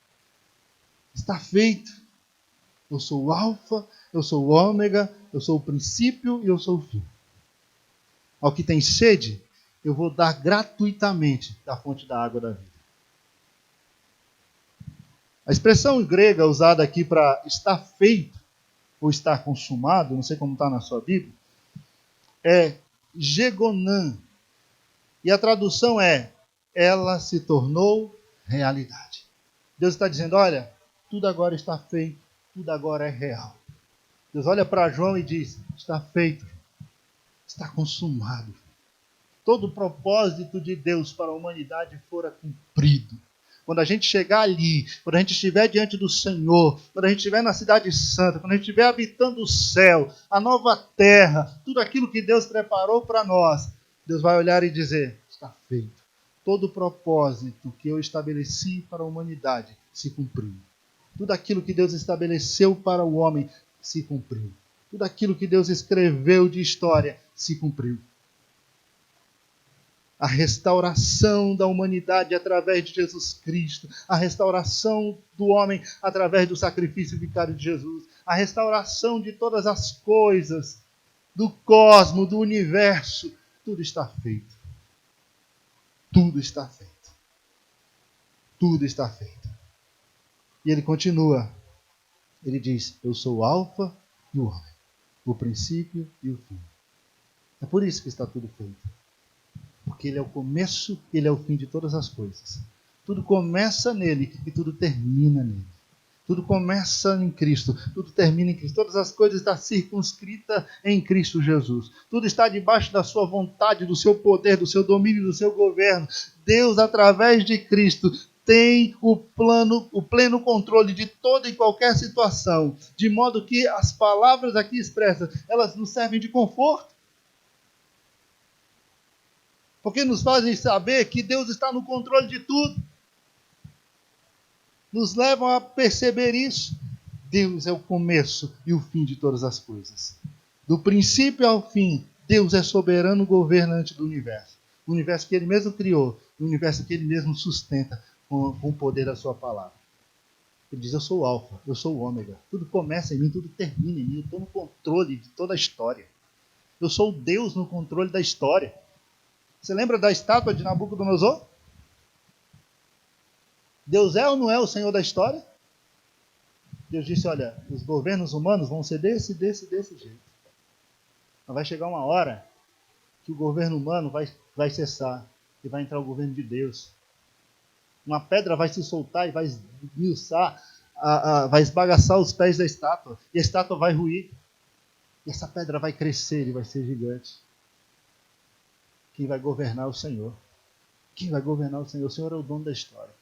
Está feito. Eu sou o alfa, eu sou o ômega, eu sou o princípio e eu sou o fim. Ao que tem sede, eu vou dar gratuitamente da fonte da água da vida. A expressão grega usada aqui para estar feito ou estar consumado, não sei como está na sua Bíblia, é gegonã. E a tradução é, ela se tornou realidade. Deus está dizendo, olha, tudo agora está feito, tudo agora é real. Deus olha para João e diz, está feito, está consumado. Todo o propósito de Deus para a humanidade fora cumprido. Quando a gente chegar ali, quando a gente estiver diante do Senhor, quando a gente estiver na cidade santa, quando a gente estiver habitando o céu, a nova terra, tudo aquilo que Deus preparou para nós, Deus vai olhar e dizer, está feito. Todo o propósito que eu estabeleci para a humanidade se cumpriu. Tudo aquilo que Deus estabeleceu para o homem se cumpriu. Tudo aquilo que Deus escreveu de história se cumpriu. A restauração da humanidade através de Jesus Cristo, a restauração do homem através do sacrifício vicário de Jesus, a restauração de todas as coisas, do cosmos, do universo, tudo está feito. Tudo está feito. Tudo está feito. E ele continua, ele diz, eu sou o alfa e o ômega, o princípio e o fim. É por isso que está tudo feito. Porque Ele é o começo, Ele é o fim de todas as coisas. Tudo começa nele e tudo termina nele. Tudo começa em Cristo, tudo termina em Cristo. Todas as coisas estão circunscritas em Cristo Jesus. Tudo está debaixo da sua vontade, do seu poder, do seu domínio, do seu governo. Deus, através de Cristo, tem o pleno controle de toda e qualquer situação. De modo que as palavras aqui expressas, elas nos servem de conforto. Porque nos fazem saber que Deus está no controle de tudo. Nos levam a perceber isso. Deus é o começo e o fim de todas as coisas. Do princípio ao fim, Deus é soberano governante do universo. O universo que Ele mesmo criou, o universo que Ele mesmo sustenta. com o poder da sua palavra. Ele diz, eu sou o alfa, eu sou o ômega. Tudo começa em mim, tudo termina em mim. Eu estou no controle de toda a história. Eu sou o Deus no controle da história. Você lembra da estátua de Nabucodonosor? Deus é ou não é o Senhor da história? Deus disse, olha, os governos humanos vão ser desse jeito. Mas vai chegar uma hora que o governo humano vai cessar e vai entrar o governo de Deus. Uma pedra vai se soltar e vai esmiuçar, vai esbagaçar os pés da estátua. E a estátua vai ruir. E essa pedra vai crescer e vai ser gigante. Quem vai governar é o Senhor. Quem vai governar é o Senhor. O Senhor é o dono da história.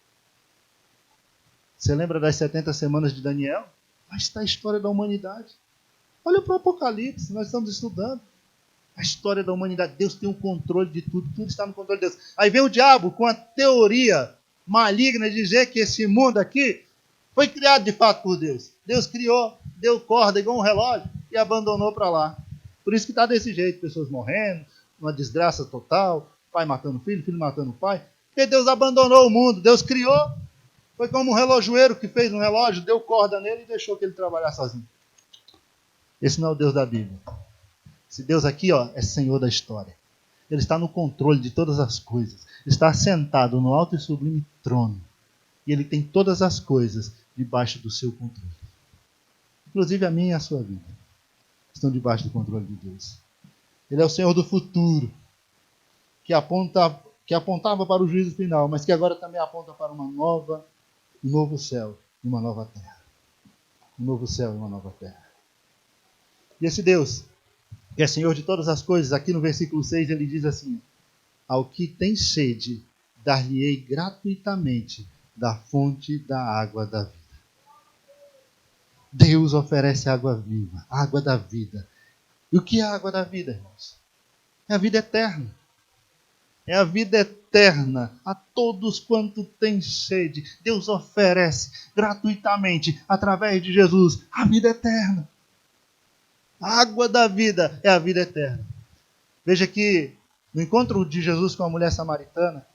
Você lembra das 70 semanas de Daniel? Lá está a história da humanidade. Olha para o Apocalipse, nós estamos estudando. A história da humanidade. Deus tem o controle de tudo. Tudo está no controle de Deus. Aí vem o diabo com a teoria maligna de dizer que esse mundo aqui foi criado de fato por Deus. Deus criou, deu corda igual um relógio e abandonou para lá. Por isso que está desse jeito. Pessoas morrendo, uma desgraça total. Pai matando filho, filho matando pai. Porque Deus abandonou o mundo. Deus criou. Foi como um relojoeiro que fez um relógio, deu corda nele e deixou que ele trabalhasse sozinho. Esse não é o Deus da Bíblia. Esse Deus aqui, é Senhor da história. Ele está no controle de todas as coisas. Está sentado no alto e sublime trono. E ele tem todas as coisas debaixo do seu controle. Inclusive a minha e a sua vida. Estão debaixo do controle de Deus. Ele é o Senhor do futuro. Que apontava para o juízo final, mas que agora também aponta para um novo céu e uma nova terra. Um novo céu e uma nova terra. E esse Deus, que é Senhor de todas as coisas, aqui no versículo 6 ele diz assim: ao que tem sede, dar-lhe-ei gratuitamente da fonte da água da vida. Deus oferece água viva, água da vida. E o que é a água da vida, irmãos? É a vida eterna. É a vida eterna a todos quanto têm sede. Deus oferece gratuitamente, através de Jesus, a vida eterna. A água da vida é a vida eterna. Veja que no encontro de Jesus com a mulher samaritana,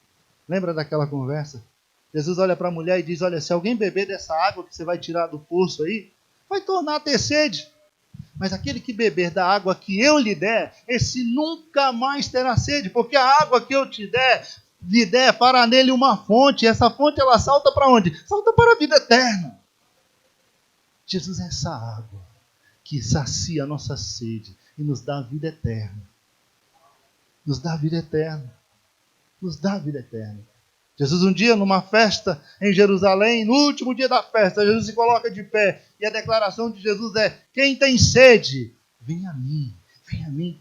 lembra daquela conversa? Jesus olha para a mulher e diz, olha, se alguém beber dessa água que você vai tirar do poço aí, vai tornar a ter sede. Mas aquele que beber da água que eu lhe der, esse nunca mais terá sede, porque a água que eu lhe der, fará nele uma fonte, e essa fonte ela salta para onde? Salta para a vida eterna. Jesus é essa água que sacia a nossa sede e nos dá a vida eterna. Nos dá a vida eterna. Nos dá a vida eterna. Jesus um dia numa festa em Jerusalém, no último dia da festa, Jesus se coloca de pé e a declaração de Jesus é: quem tem sede, venha a mim,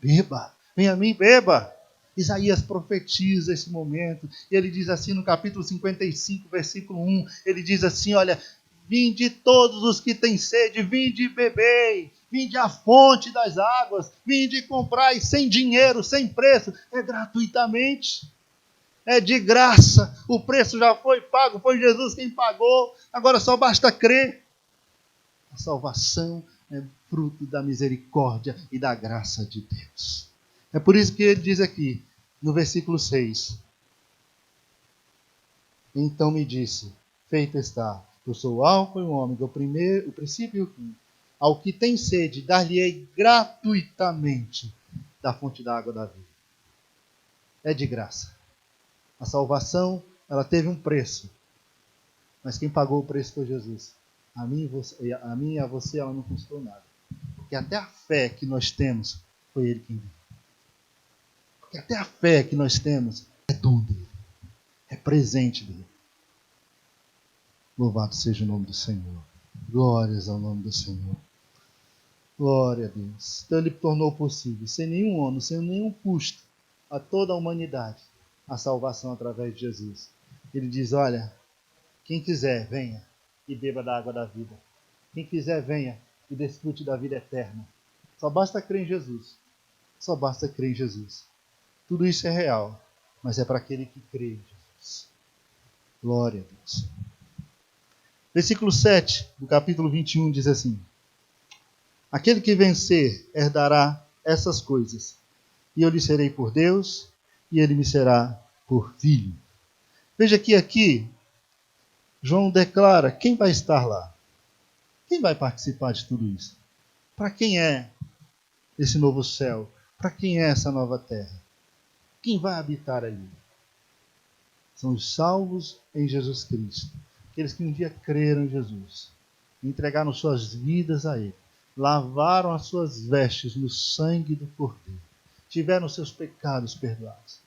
beba, venha a mim, beba. Isaías profetiza esse momento e ele diz assim no capítulo 55, versículo 1, ele diz assim, olha, vinde todos os que têm sede, vinde e bebei, vinde à fonte das águas, vinde e comprai sem dinheiro, sem preço, é gratuitamente. É de graça, o preço já foi pago, foi Jesus quem pagou, agora só basta crer. A salvação é fruto da misericórdia e da graça de Deus. É por isso que ele diz aqui, no versículo 6, então me disse, feito está, eu sou o alfa e o ômega, o princípio e o fim. Ao que tem sede, dar-lhe-ei gratuitamente da fonte da água da vida. É de graça. A salvação, ela teve um preço. Mas quem pagou o preço foi Jesus. A mim e a você ela não custou nada. Porque até a fé que nós temos, foi Ele quem deu. Porque até a fé que nós temos é dom dele. É presente dele. Louvado seja o nome do Senhor. Glórias ao nome do Senhor. Glória a Deus. Então Ele tornou possível, sem nenhum ônus, sem nenhum custo, a toda a humanidade, a salvação através de Jesus. Ele diz, olha, quem quiser, venha e beba da água da vida. Quem quiser, venha e desfrute da vida eterna. Só basta crer em Jesus. Só basta crer em Jesus. Tudo isso é real, mas é para aquele que crê em Jesus. Glória a Deus. Versículo 7 do capítulo 21 diz assim: aquele que vencer herdará essas coisas, e eu lhe serei por Deus, e ele me será por filho. Veja que aqui João declara: quem vai estar lá? Quem vai participar de tudo isso? Para quem é esse novo céu? Para quem é essa nova terra? Quem vai habitar ali? São os salvos em Jesus Cristo. Aqueles que um dia creram em Jesus, entregaram suas vidas a Ele, lavaram as suas vestes no sangue do Cordeiro, tiveram seus pecados perdoados,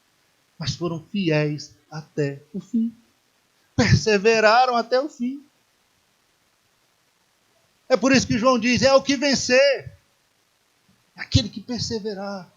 mas foram fiéis até o fim. Perseveraram até o fim. É por isso que João diz: é o que vencer. Aquele que perseverar.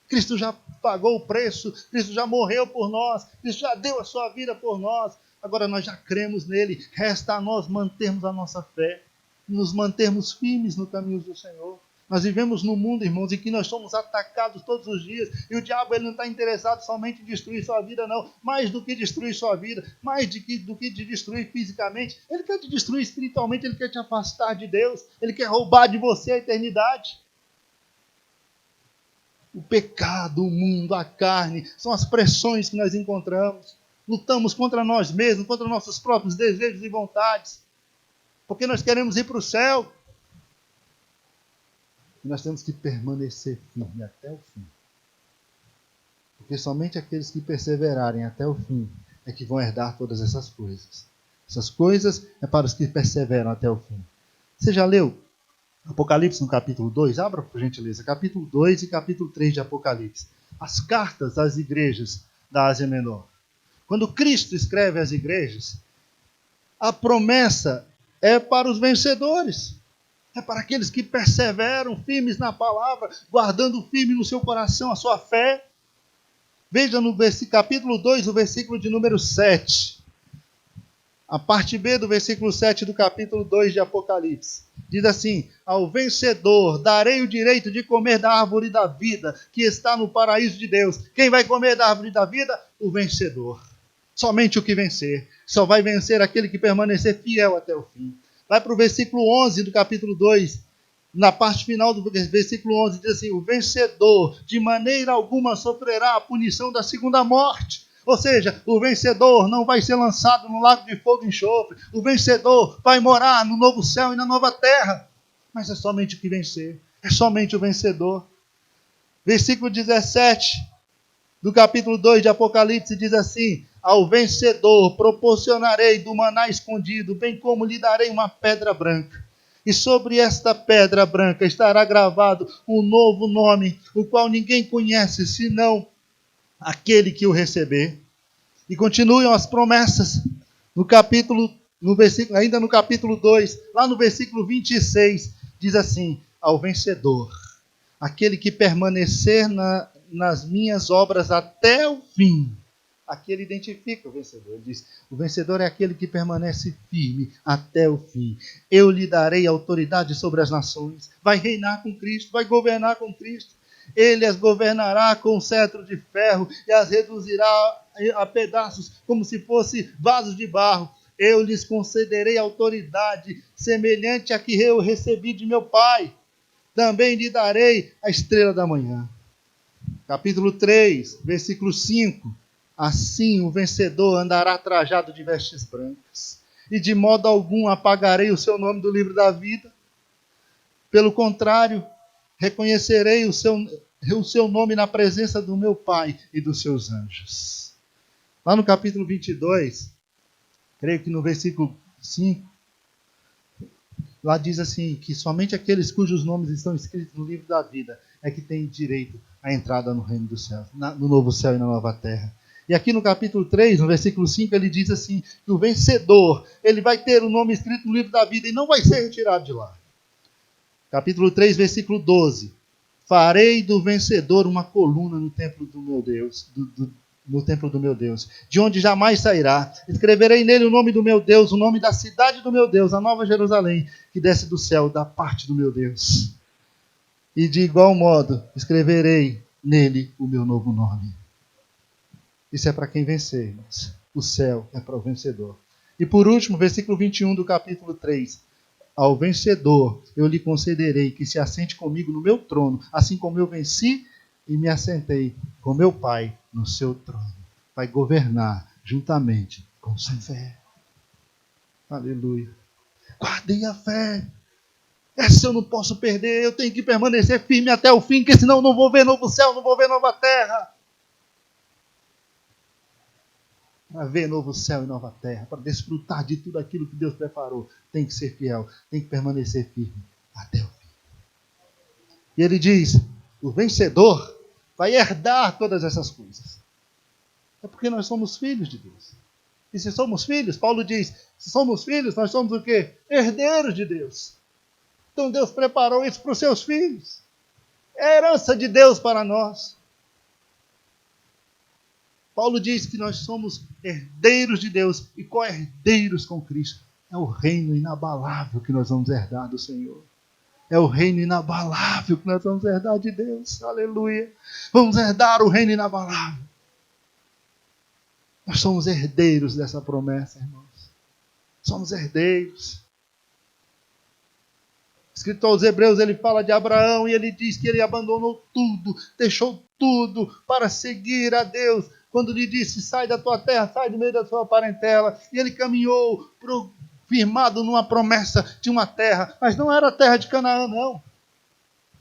Cristo já pagou o preço, Cristo já morreu por nós, Cristo já deu a sua vida por nós. Agora nós já cremos nele, resta a nós mantermos a nossa fé, nos mantermos firmes no caminho do Senhor. Nós vivemos num mundo, irmãos, em que nós somos atacados todos os dias, e o diabo ele não está interessado somente em destruir sua vida, não. Mais do que destruir sua vida, mais do que te destruir fisicamente, ele quer te destruir espiritualmente, ele quer te afastar de Deus, ele quer roubar de você a eternidade. O pecado, o mundo, a carne, são as pressões que nós encontramos. Lutamos contra nós mesmos, contra nossos próprios desejos e vontades, porque nós queremos ir para o céu. E nós temos que permanecer firme até o fim. Porque somente aqueles que perseverarem até o fim é que vão herdar todas essas coisas. Essas coisas é para os que perseveram até o fim. Você já leu Apocalipse no capítulo 2, abra por gentileza, capítulo 2 e capítulo 3 de Apocalipse. As cartas às igrejas da Ásia Menor. Quando Cristo escreve às igrejas, a promessa é para os vencedores. É para aqueles que perseveram firmes na palavra, guardando firme no seu coração a sua fé. Veja no capítulo 2, o versículo de número 7. A parte B do versículo 7 do capítulo 2 de Apocalipse. Diz assim: ao vencedor darei o direito de comer da árvore da vida, que está no paraíso de Deus. Quem vai comer da árvore da vida? O vencedor. Somente o que vencer. Só vai vencer aquele que permanecer fiel até o fim. Vai para o versículo 11 do capítulo 2. Na parte final do versículo 11 diz assim: o vencedor de maneira alguma sofrerá a punição da segunda morte. Ou seja, o vencedor não vai ser lançado no lago de fogo e enxofre. O vencedor vai morar no novo céu e na nova terra. Mas é somente o que vencer. É somente o vencedor. Versículo 17 do capítulo 2 de Apocalipse diz assim: ao vencedor proporcionarei do maná escondido, bem como lhe darei uma pedra branca. E sobre esta pedra branca estará gravado um novo nome, o qual ninguém conhece, senão aquele que o receber. E continuam as promessas ainda no capítulo 2, lá no versículo 26, diz assim: ao vencedor, aquele que permanecer nas minhas obras até o fim. Aqui ele identifica o vencedor. Ele diz: o vencedor é aquele que permanece firme até o fim. Eu lhe darei autoridade sobre as nações. Vai reinar com Cristo, vai governar com Cristo. Ele as governará com cetro de ferro e as reduzirá a pedaços como se fosse vasos de barro. Eu lhes concederei autoridade semelhante à que eu recebi de meu Pai. Também lhe darei a estrela da manhã. Capítulo 3, versículo 5. Assim o vencedor andará trajado de vestes brancas, e de modo algum apagarei o seu nome do livro da vida. Pelo contrário, reconhecerei o seu nome na presença do meu Pai e dos seus anjos. Lá no capítulo 22, creio que no versículo 5, lá diz assim, que somente aqueles cujos nomes estão escritos no livro da vida é que têm direito à entrada no reino dos céus, no novo céu e na nova terra. E aqui no capítulo 3, no versículo 5, ele diz assim, que o vencedor, ele vai ter o nome escrito no livro da vida e não vai ser retirado de lá. Capítulo 3, versículo 12. Farei do vencedor uma coluna no templo do meu Deus, no templo do meu Deus, de onde jamais sairá. Escreverei nele o nome do meu Deus, o nome da cidade do meu Deus, a Nova Jerusalém, que desce do céu, da parte do meu Deus. E de igual modo, escreverei nele o meu novo nome. Isso é para quem vencer, irmãos. O céu é para o vencedor. E por último, versículo 21 do capítulo 3. Ao vencedor eu lhe concederei que se assente comigo no meu trono, assim como eu venci e me assentei com meu Pai no seu trono. Vai governar juntamente com sua fé. Aleluia. Guardem a fé. Essa eu não posso perder. Eu tenho que permanecer firme até o fim, porque senão eu não vou ver novo céu, não vou ver nova terra. Para ver novo céu e nova terra, para desfrutar de tudo aquilo que Deus preparou, tem que ser fiel, tem que permanecer firme até o fim. E ele diz, o vencedor vai herdar todas essas coisas. É porque nós somos filhos de Deus. E se somos filhos, Paulo diz, se somos filhos, nós somos o quê? Herdeiros de Deus. Então Deus preparou isso para os seus filhos. É a herança de Deus para nós. Paulo diz que nós somos herdeiros de Deus e co-herdeiros com Cristo. É o reino inabalável que nós vamos herdar do Senhor. É o reino inabalável que nós vamos herdar de Deus. Aleluia. Vamos herdar o reino inabalável. Nós somos herdeiros dessa promessa, irmãos. Somos herdeiros. Escrito aos Hebreus, ele fala de Abraão e ele diz que ele abandonou tudo, deixou tudo para seguir a Deus. Quando lhe disse, sai da tua terra, sai do meio da tua parentela. E ele caminhou firmado numa promessa de uma terra. Mas não era a terra de Canaã, não.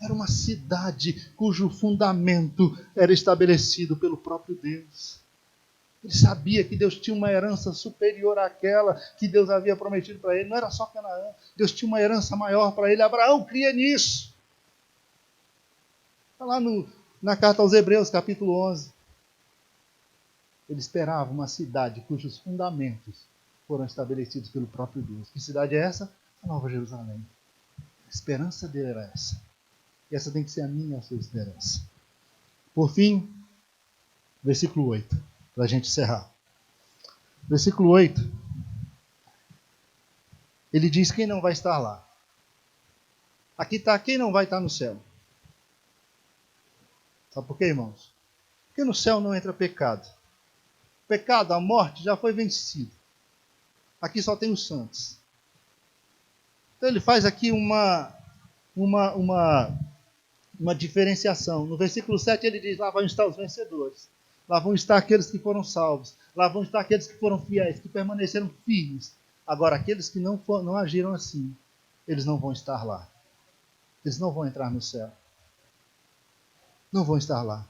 Era uma cidade cujo fundamento era estabelecido pelo próprio Deus. Ele sabia que Deus tinha uma herança superior àquela que Deus havia prometido para ele. Não era só Canaã. Deus tinha uma herança maior para ele. Abraão cria nisso. Está lá na carta aos Hebreus, capítulo 11. Ele esperava uma cidade cujos fundamentos foram estabelecidos pelo próprio Deus. Que cidade é essa? A Nova Jerusalém. A esperança dele era essa. E essa tem que ser a minha e a sua esperança. Por fim, versículo 8, para a gente encerrar. Versículo 8, ele diz quem não vai estar lá. Aqui está quem não vai estar no céu. Sabe por quê, irmãos? Porque no céu não entra pecado. O pecado, a morte, já foi vencido. Aqui só tem os santos. Então ele faz aqui uma diferenciação. No versículo 7 ele diz, lá vão estar os vencedores. Lá vão estar aqueles que foram salvos. Lá vão estar aqueles que foram fiéis, que permaneceram firmes. Agora, aqueles que não agiram assim, eles não vão estar lá. Eles não vão entrar no céu. Não vão estar lá.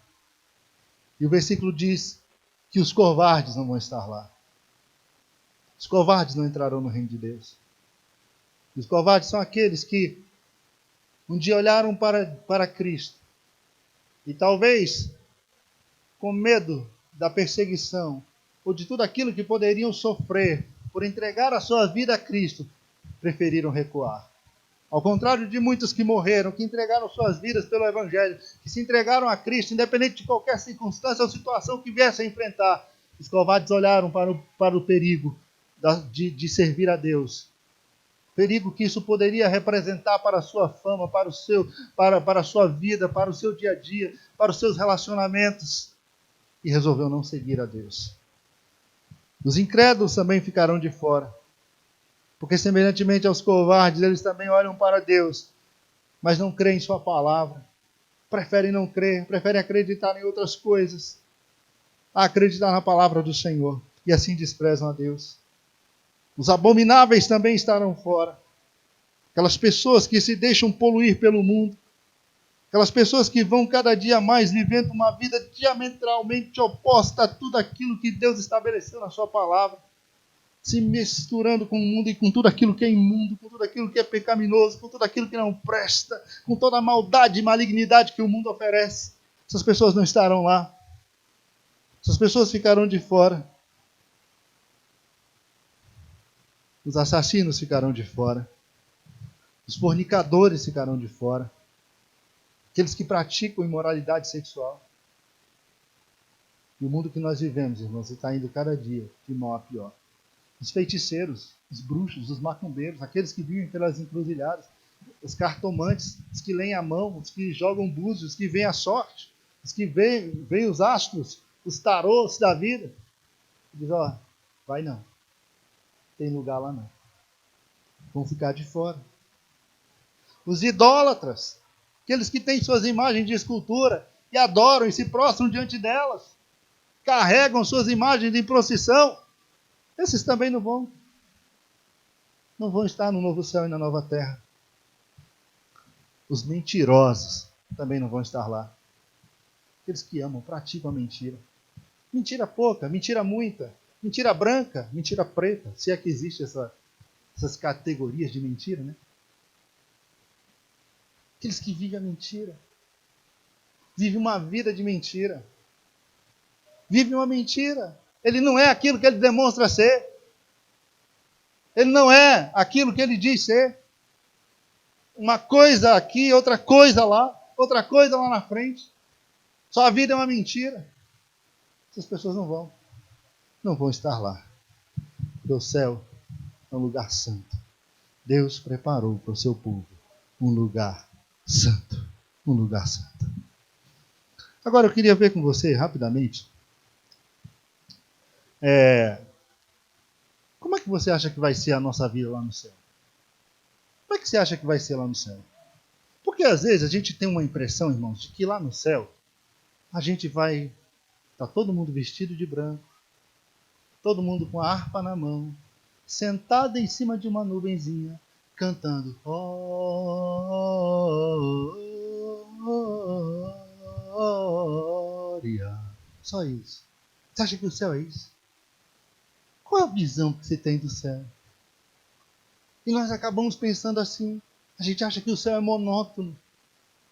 E o versículo diz que os covardes não vão estar lá. Os covardes não entrarão no reino de Deus. Os covardes são aqueles que um dia olharam para Cristo e talvez com medo da perseguição ou de tudo aquilo que poderiam sofrer por entregar a sua vida a Cristo, preferiram recuar. Ao contrário de muitos que morreram, que entregaram suas vidas pelo Evangelho, que se entregaram a Cristo, independente de qualquer circunstância ou situação que viesse a enfrentar, os covardes olharam para o perigo de servir a Deus. Perigo que isso poderia representar para a sua fama, para a sua vida, para o seu dia a dia, para os seus relacionamentos. E resolveu não seguir a Deus. Os incrédulos também ficarão de fora. Porque semelhantemente aos covardes, eles também olham para Deus, mas não creem em sua palavra. Preferem não crer, preferem acreditar em outras coisas. A acreditar na palavra do Senhor. E assim desprezam a Deus. Os abomináveis também estarão fora. Aquelas pessoas que se deixam poluir pelo mundo. Aquelas pessoas que vão cada dia mais vivendo uma vida diametralmente oposta a tudo aquilo que Deus estabeleceu na sua palavra. Se misturando com o mundo e com tudo aquilo que é imundo, com tudo aquilo que é pecaminoso, com tudo aquilo que não presta, com toda a maldade e malignidade que o mundo oferece. Essas pessoas não estarão lá. Essas pessoas ficarão de fora. Os assassinos ficarão de fora. Os fornicadores ficarão de fora. Aqueles que praticam imoralidade sexual. E o mundo que nós vivemos, irmãos, está indo cada dia de mal a pior. Os feiticeiros, os bruxos, os macumbeiros, aqueles que vivem pelas encruzilhadas, os cartomantes, os que leem a mão, os que jogam búzios, os que veem a sorte, os que veem os astros, os tarôs da vida. Diz, vai não. Tem lugar lá não. Vão ficar de fora. Os idólatras, aqueles que têm suas imagens de escultura e adoram e se prostram diante delas, carregam suas imagens em procissão, esses também não vão. não vão estar no novo céu e na nova terra. Os mentirosos também não vão estar lá. Aqueles que amam, praticam a mentira. Mentira pouca, mentira muita, mentira branca, mentira preta, se é que existe essas categorias de mentira, né? Aqueles que vivem a mentira. Vivem uma vida de mentira. Vive uma mentira. Ele não é aquilo que ele demonstra ser. Ele não é aquilo que ele diz ser. Uma coisa aqui, outra coisa lá na frente. Sua vida é uma mentira. Essas pessoas não vão estar lá. Porque o céu é um lugar santo. Deus preparou para o seu povo um lugar santo. Um lugar santo. Agora eu queria ver com você, rapidamente, como é que você acha que vai ser a nossa vida lá no céu? Como é que você acha que vai ser lá no céu? Porque às vezes a gente tem uma impressão, irmãos, de que lá no céu a gente vai estar todo mundo vestido de branco, todo mundo com a harpa na mão, sentado em cima de uma nuvenzinha, cantando. Só isso. Você acha que o céu é isso? Qual é a visão que você tem do céu? E nós acabamos pensando assim. A gente acha que o céu é monótono.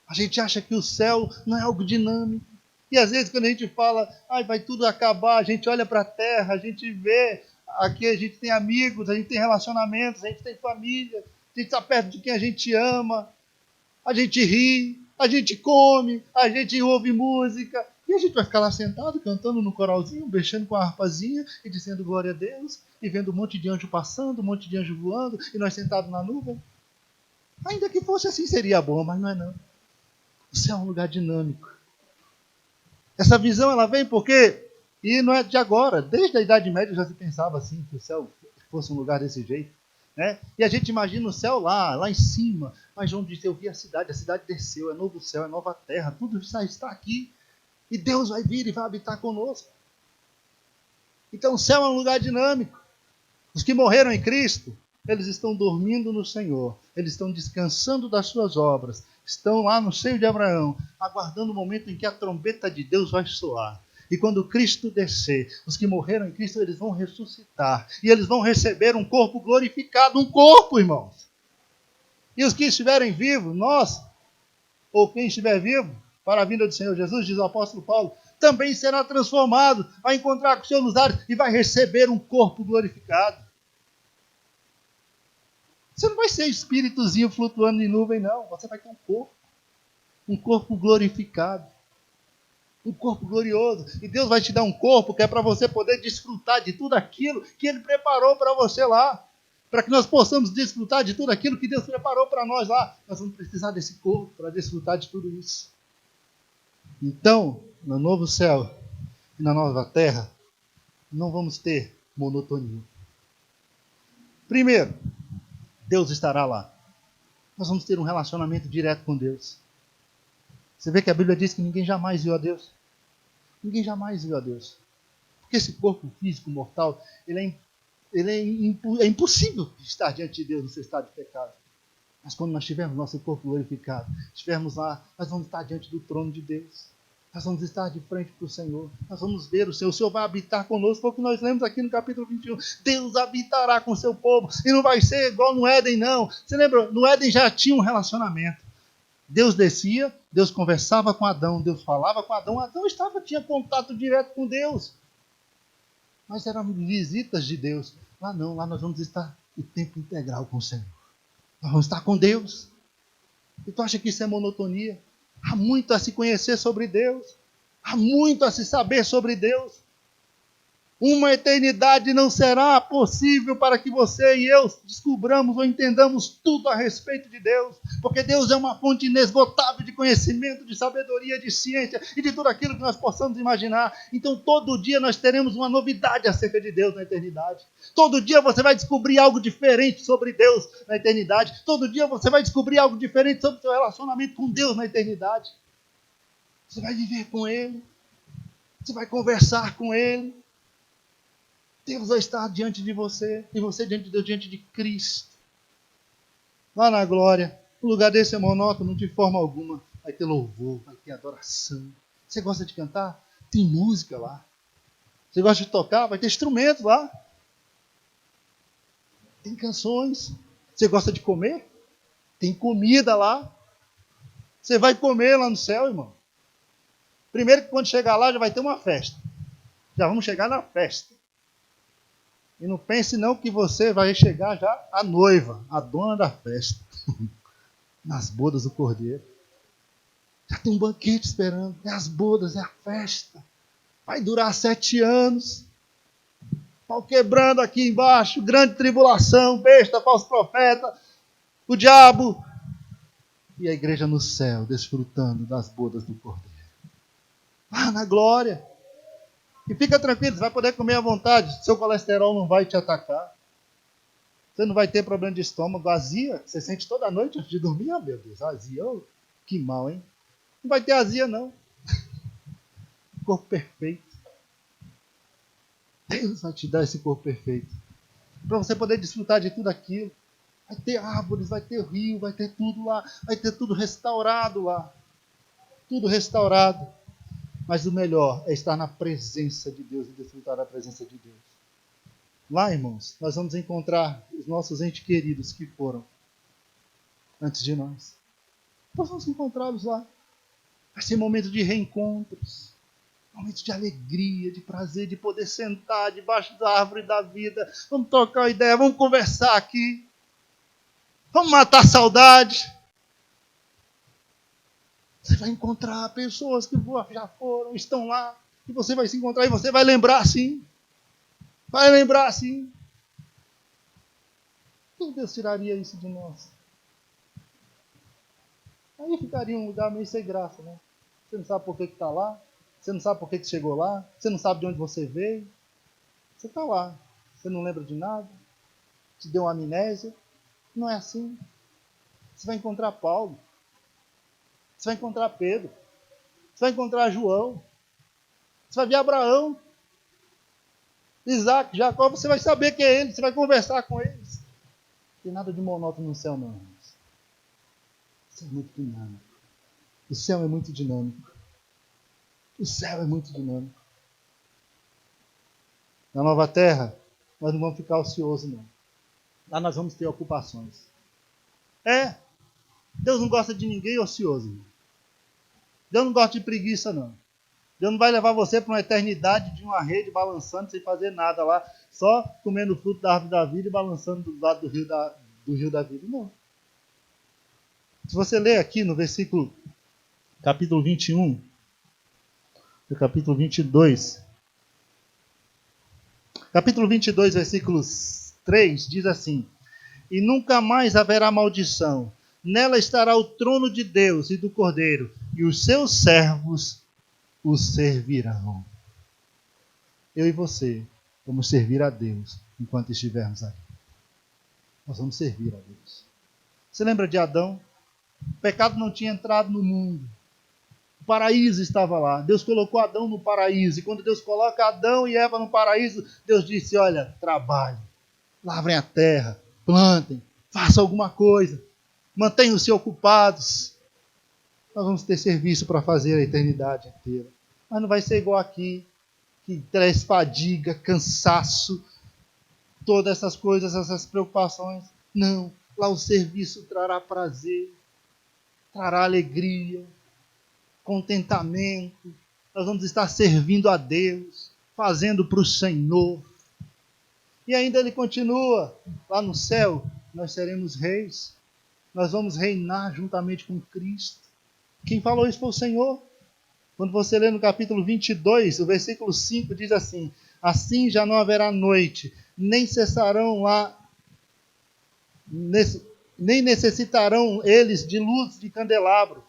A gente acha que o céu não é algo dinâmico. E às vezes quando a gente fala, vai tudo acabar, a gente olha para a terra, a gente vê, aqui a gente tem amigos, a gente tem relacionamentos, a gente tem família, a gente está perto de quem a gente ama, a gente ri, a gente come, a gente ouve música, e a gente vai ficar lá sentado, cantando no coralzinho, mexendo com a harpazinha e dizendo glória a Deus, e vendo um monte de anjo passando, um monte de anjo voando, e nós sentados na nuvem. Ainda que fosse assim seria bom, mas não é não. O céu é um lugar dinâmico. Essa visão ela vem porque, e não é de agora, desde a Idade Média já se pensava assim, que o céu fosse um lugar desse jeito. Né? E a gente imagina o céu lá em cima, mas onde eu vi a cidade desceu, é novo céu, é nova terra, tudo isso está aqui. E Deus vai vir e vai habitar conosco. Então o céu é um lugar dinâmico. Os que morreram em Cristo, eles estão dormindo no Senhor, eles estão descansando das suas obras, estão lá no seio de Abraão, aguardando o momento em que a trombeta de Deus vai soar. E quando Cristo descer, os que morreram em Cristo, eles vão ressuscitar. E eles vão receber um corpo glorificado, um corpo, irmãos. E os que estiverem vivos, nós, ou quem estiver vivo, para a vinda do Senhor Jesus, diz o apóstolo Paulo, também será transformado, vai encontrar com o Senhor nos ares e vai receber um corpo glorificado. Você não vai ser espíritozinho flutuando em nuvem, não. Você vai ter um corpo glorificado, um corpo glorioso. E Deus vai te dar um corpo que é para você poder desfrutar de tudo aquilo que Ele preparou para você lá. Para que nós possamos desfrutar de tudo aquilo que Deus preparou para nós lá. Nós vamos precisar desse corpo para desfrutar de tudo isso. Então, no novo céu e na nova terra, não vamos ter monotonia. Primeiro, Deus estará lá. Nós vamos ter um relacionamento direto com Deus. Você vê que a Bíblia diz que ninguém jamais viu a Deus. Ninguém jamais viu a Deus. Porque esse corpo físico mortal, é impossível estar diante de Deus no seu estado de pecado. Mas quando nós tivermos nosso corpo glorificado, estivermos lá, nós vamos estar diante do trono de Deus. Nós vamos estar de frente para o Senhor. Nós vamos ver o Senhor vai habitar conosco. Foi o que nós lemos aqui no capítulo 21. Deus habitará com o seu povo. E não vai ser igual no Éden, não. Você lembra? No Éden já tinha um relacionamento. Deus descia, Deus conversava com Adão, Deus falava com Adão. Adão tinha contato direto com Deus. Mas eram visitas de Deus. Lá não, lá nós vamos estar o tempo integral com o Senhor. Nós vamos estar com Deus. E tu acha que isso é monotonia? Há muito a se conhecer sobre Deus. Há muito a se saber sobre Deus. Uma eternidade não será possível para que você e eu descubramos ou entendamos tudo a respeito de Deus. Porque Deus é uma fonte inesgotável de conhecimento, de sabedoria, de ciência e de tudo aquilo que nós possamos imaginar. Então todo dia nós teremos uma novidade acerca de Deus na eternidade. Todo dia você vai descobrir algo diferente sobre Deus na eternidade. Todo dia você vai descobrir algo diferente sobre o seu relacionamento com Deus na eternidade. Você vai viver com Ele. Você vai conversar com Ele. Deus vai estar diante de você, e você diante de Deus, diante de Cristo. Lá na glória. Um lugar desse é monótono de forma alguma. Vai ter louvor, vai ter adoração. Você gosta de cantar? Tem música lá. Você gosta de tocar? Vai ter instrumento lá. Tem canções. Você gosta de comer? Tem comida lá. Você vai comer lá no céu, irmão. Primeiro que quando chegar lá já vai ter uma festa. Já vamos chegar na festa. E não pense não que você vai chegar já a noiva, a dona da festa. Nas bodas do Cordeiro. Já tem um banquete esperando. É as bodas, é a festa. Vai durar 7 anos. Pau quebrando aqui embaixo. Grande tribulação. Besta, falso profeta. O diabo. E a igreja no céu, desfrutando das bodas do Cordeiro. Lá na glória. E fica tranquilo, você vai poder comer à vontade. Seu colesterol não vai te atacar. Você não vai ter problema de estômago. Azia, você sente toda noite antes de dormir. Ah, meu Deus, azia. Oh, que mal, hein? Não vai ter azia, não. Corpo perfeito. Deus vai te dar esse corpo perfeito. Para você poder desfrutar de tudo aquilo. Vai ter árvores, vai ter rio, vai ter tudo lá. Vai ter tudo restaurado lá. Tudo restaurado. Mas o melhor é estar na presença de Deus e desfrutar da presença de Deus. Lá, irmãos, nós vamos encontrar os nossos entes queridos que foram antes de nós. Nós vamos encontrá-los lá. Vai ser momento de reencontros. Momento de alegria, de prazer, de poder sentar debaixo da árvore da vida. Vamos trocar uma ideia, vamos conversar aqui. Vamos matar a saudade. Você vai encontrar pessoas que já foram, estão lá. E você vai se encontrar e você vai lembrar sim. Vai lembrar sim. Quem Deus tiraria isso de nós? Aí ficaria um lugar meio sem graça, né? Você não sabe por que está lá. Você não sabe por que chegou lá. Você não sabe de onde você veio. Você está lá. Você não lembra de nada. Te deu uma amnésia. Não é assim. Você vai encontrar Paulo. Você vai encontrar Pedro. Você vai encontrar João. Você vai ver Abraão. Isaac, Jacó. Você vai saber que é ele. Você vai conversar com eles. Não tem nada de monótono no céu, não, irmãos. Isso é muito dinâmico. O céu é muito dinâmico. O céu é muito dinâmico. Na nova terra, nós não vamos ficar ociosos, não. Lá nós vamos ter ocupações. Deus não gosta de ninguém ocioso. Irmão. Deus não gosta de preguiça, não. Deus não vai levar você para uma eternidade de uma rede balançando sem fazer nada lá, só comendo o fruto da árvore da vida e balançando do lado do rio da vida. Não. Se você ler aqui no versículo, capítulo 21, do capítulo 22, capítulo 22, versículo 3, diz assim: E nunca mais haverá maldição. Nela estará o trono de Deus e do Cordeiro, e os seus servos o servirão. Eu e você vamos servir a Deus enquanto estivermos aqui. Nós vamos servir a Deus. Você lembra de Adão? O pecado não tinha entrado no mundo. O paraíso estava lá. Deus colocou Adão no paraíso. E quando Deus coloca Adão e Eva no paraíso, Deus disse: olha, trabalhem, lavrem a terra, plantem, façam alguma coisa, mantenham-se ocupados. Nós vamos ter serviço para fazer a eternidade inteira. Mas não vai ser igual aqui, que traz fadiga, cansaço, todas essas coisas, essas preocupações. Não, lá o serviço trará prazer, trará alegria, contentamento. Nós vamos estar servindo a Deus, fazendo para o Senhor. E ainda ele continua, lá no céu, nós seremos reis. Nós vamos reinar juntamente com Cristo. Quem falou isso foi o Senhor. Quando você lê no capítulo 22, o versículo 5 diz assim: Assim já não haverá noite, nem cessarão lá, nem necessitarão eles de luz de candelabro,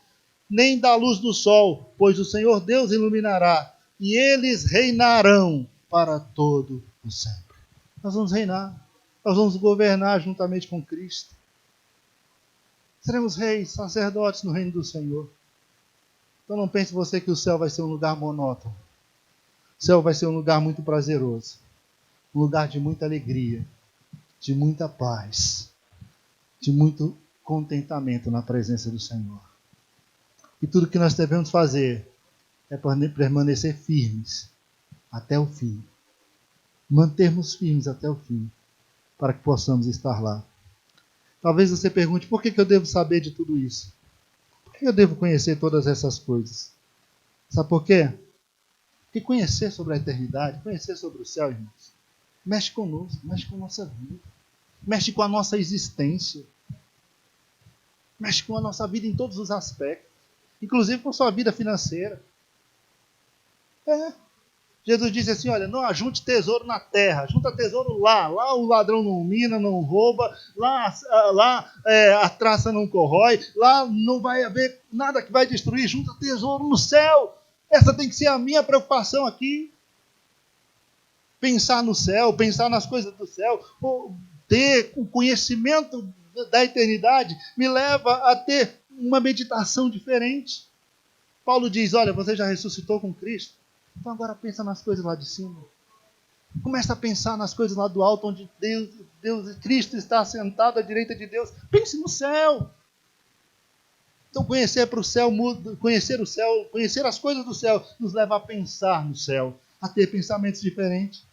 nem da luz do sol, pois o Senhor Deus iluminará, e eles reinarão para todo o sempre. Nós vamos reinar, nós vamos governar juntamente com Cristo. Seremos reis, sacerdotes no reino do Senhor. Então não pense você que o céu vai ser um lugar monótono. O céu vai ser um lugar muito prazeroso. Um lugar de muita alegria, de muita paz, de muito contentamento na presença do Senhor. E tudo que nós devemos fazer é permanecer firmes até o fim. Mantermos firmes até o fim, para que possamos estar lá. Talvez você pergunte, por que eu devo saber de tudo isso? Por que eu devo conhecer todas essas coisas? Sabe por quê? Porque conhecer sobre a eternidade, conhecer sobre o céu, irmãos, mexe conosco, mexe com a nossa vida, mexe com a nossa existência, mexe com a nossa vida em todos os aspectos, inclusive com a sua vida financeira. Jesus disse assim, olha, não ajunte tesouro na terra, junta tesouro lá. Lá o ladrão não mina, não rouba, lá a traça não corrói, lá não vai haver nada que vai destruir, junta tesouro no céu. Essa tem que ser a minha preocupação aqui. Pensar no céu, pensar nas coisas do céu, ter o conhecimento da eternidade me leva a ter uma meditação diferente. Paulo diz, olha, você já ressuscitou com Cristo, então agora pensa nas coisas lá de cima. Começa a pensar nas coisas lá do alto, onde Deus, Cristo está sentado à direita de Deus. Pense no céu. Então conhecer o céu, conhecer as coisas do céu, nos leva a pensar no céu, a ter pensamentos diferentes.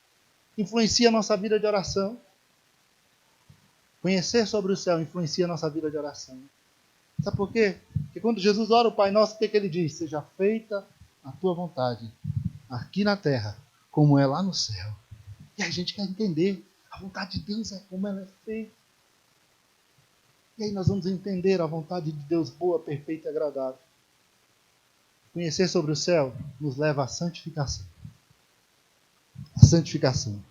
Influencia a nossa vida de oração. Conhecer sobre o céu influencia a nossa vida de oração. Sabe por quê? Porque quando Jesus ora o Pai Nosso, o que ele diz? Seja feita a tua vontade, aqui na terra, como é lá no céu. E a gente quer entender, a vontade de Deus é como ela é feita. E aí nós vamos entender a vontade de Deus boa, perfeita e agradável. Conhecer sobre o céu nos leva à santificação. A santificação.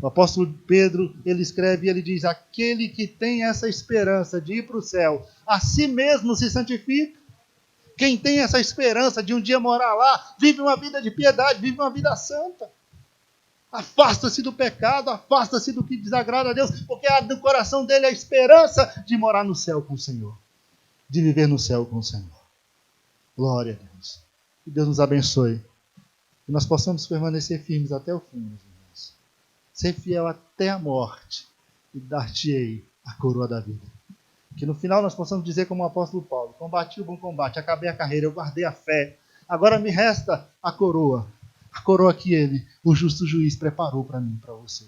O apóstolo Pedro, ele escreve e ele diz, aquele que tem essa esperança de ir para o céu, a si mesmo se santifica. Quem tem essa esperança de um dia morar lá, vive uma vida de piedade, vive uma vida santa. Afasta-se do pecado, afasta-se do que desagrada a Deus, porque no coração dele a esperança de morar no céu com o Senhor, de viver no céu com o Senhor. Glória a Deus. Que Deus nos abençoe. Que nós possamos permanecer firmes até o fim, meus irmãos. Ser fiel até a morte e dar-te-ei a coroa da vida. Que no final nós possamos dizer como o apóstolo Paulo, combati o bom combate, acabei a carreira, eu guardei a fé, agora me resta a coroa que ele, o justo juiz, preparou para mim e para você.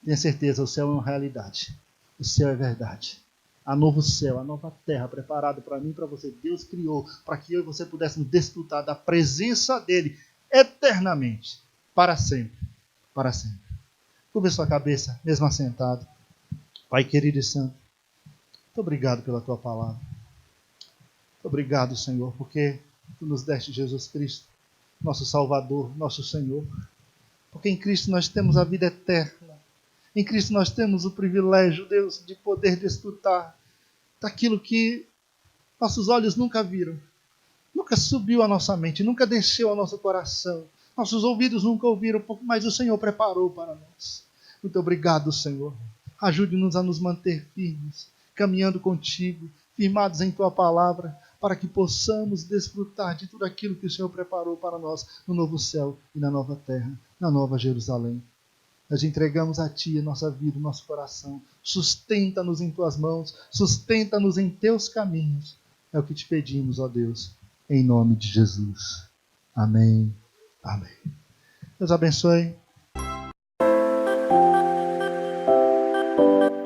Tenha certeza, o céu é uma realidade, o céu é verdade. Há novo céu, a nova terra preparada para mim e para você. Deus criou para que eu e você pudéssemos desfrutar da presença dele eternamente, para sempre, para sempre. Curva sua cabeça, mesmo assentado. Pai querido e santo, muito obrigado pela tua palavra. Muito obrigado, Senhor, porque tu nos deste Jesus Cristo, nosso Salvador, nosso Senhor. Porque em Cristo nós temos a vida eterna. Em Cristo nós temos o privilégio, Deus, de poder desfrutar daquilo que nossos olhos nunca viram. Nunca subiu à nossa mente, nunca desceu ao nosso coração. Nossos ouvidos nunca ouviram, mas o Senhor preparou para nós. Muito obrigado, Senhor. Ajude-nos a nos manter firmes, caminhando contigo, firmados em tua palavra, para que possamos desfrutar de tudo aquilo que o Senhor preparou para nós no novo céu e na nova terra, na nova Jerusalém. Nós entregamos a Ti a nossa vida, o nosso coração. Sustenta-nos em Tuas mãos, sustenta-nos em Teus caminhos. É o que te pedimos, ó Deus, em nome de Jesus. Amém. Amém. Deus abençoe.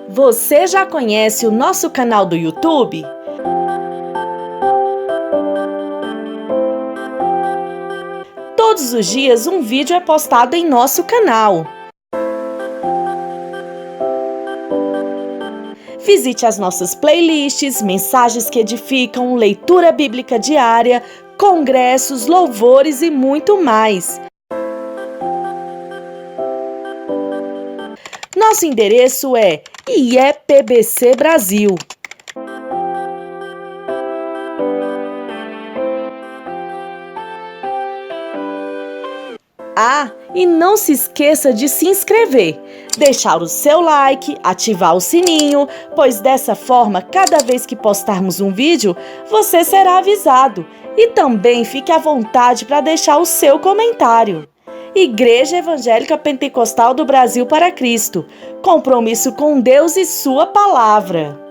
Você já conhece o nosso canal do YouTube? Todos os dias um vídeo é postado em nosso canal. Visite as nossas playlists, mensagens que edificam, leitura bíblica diária, congressos, louvores e muito mais. Nosso endereço é IEPBC Brasil. Ah, e não se esqueça de se inscrever, deixar o seu like, ativar o sininho, pois dessa forma, cada vez que postarmos um vídeo, você será avisado. E também fique à vontade para deixar o seu comentário. Igreja Evangélica Pentecostal do Brasil para Cristo. Compromisso com Deus e Sua Palavra.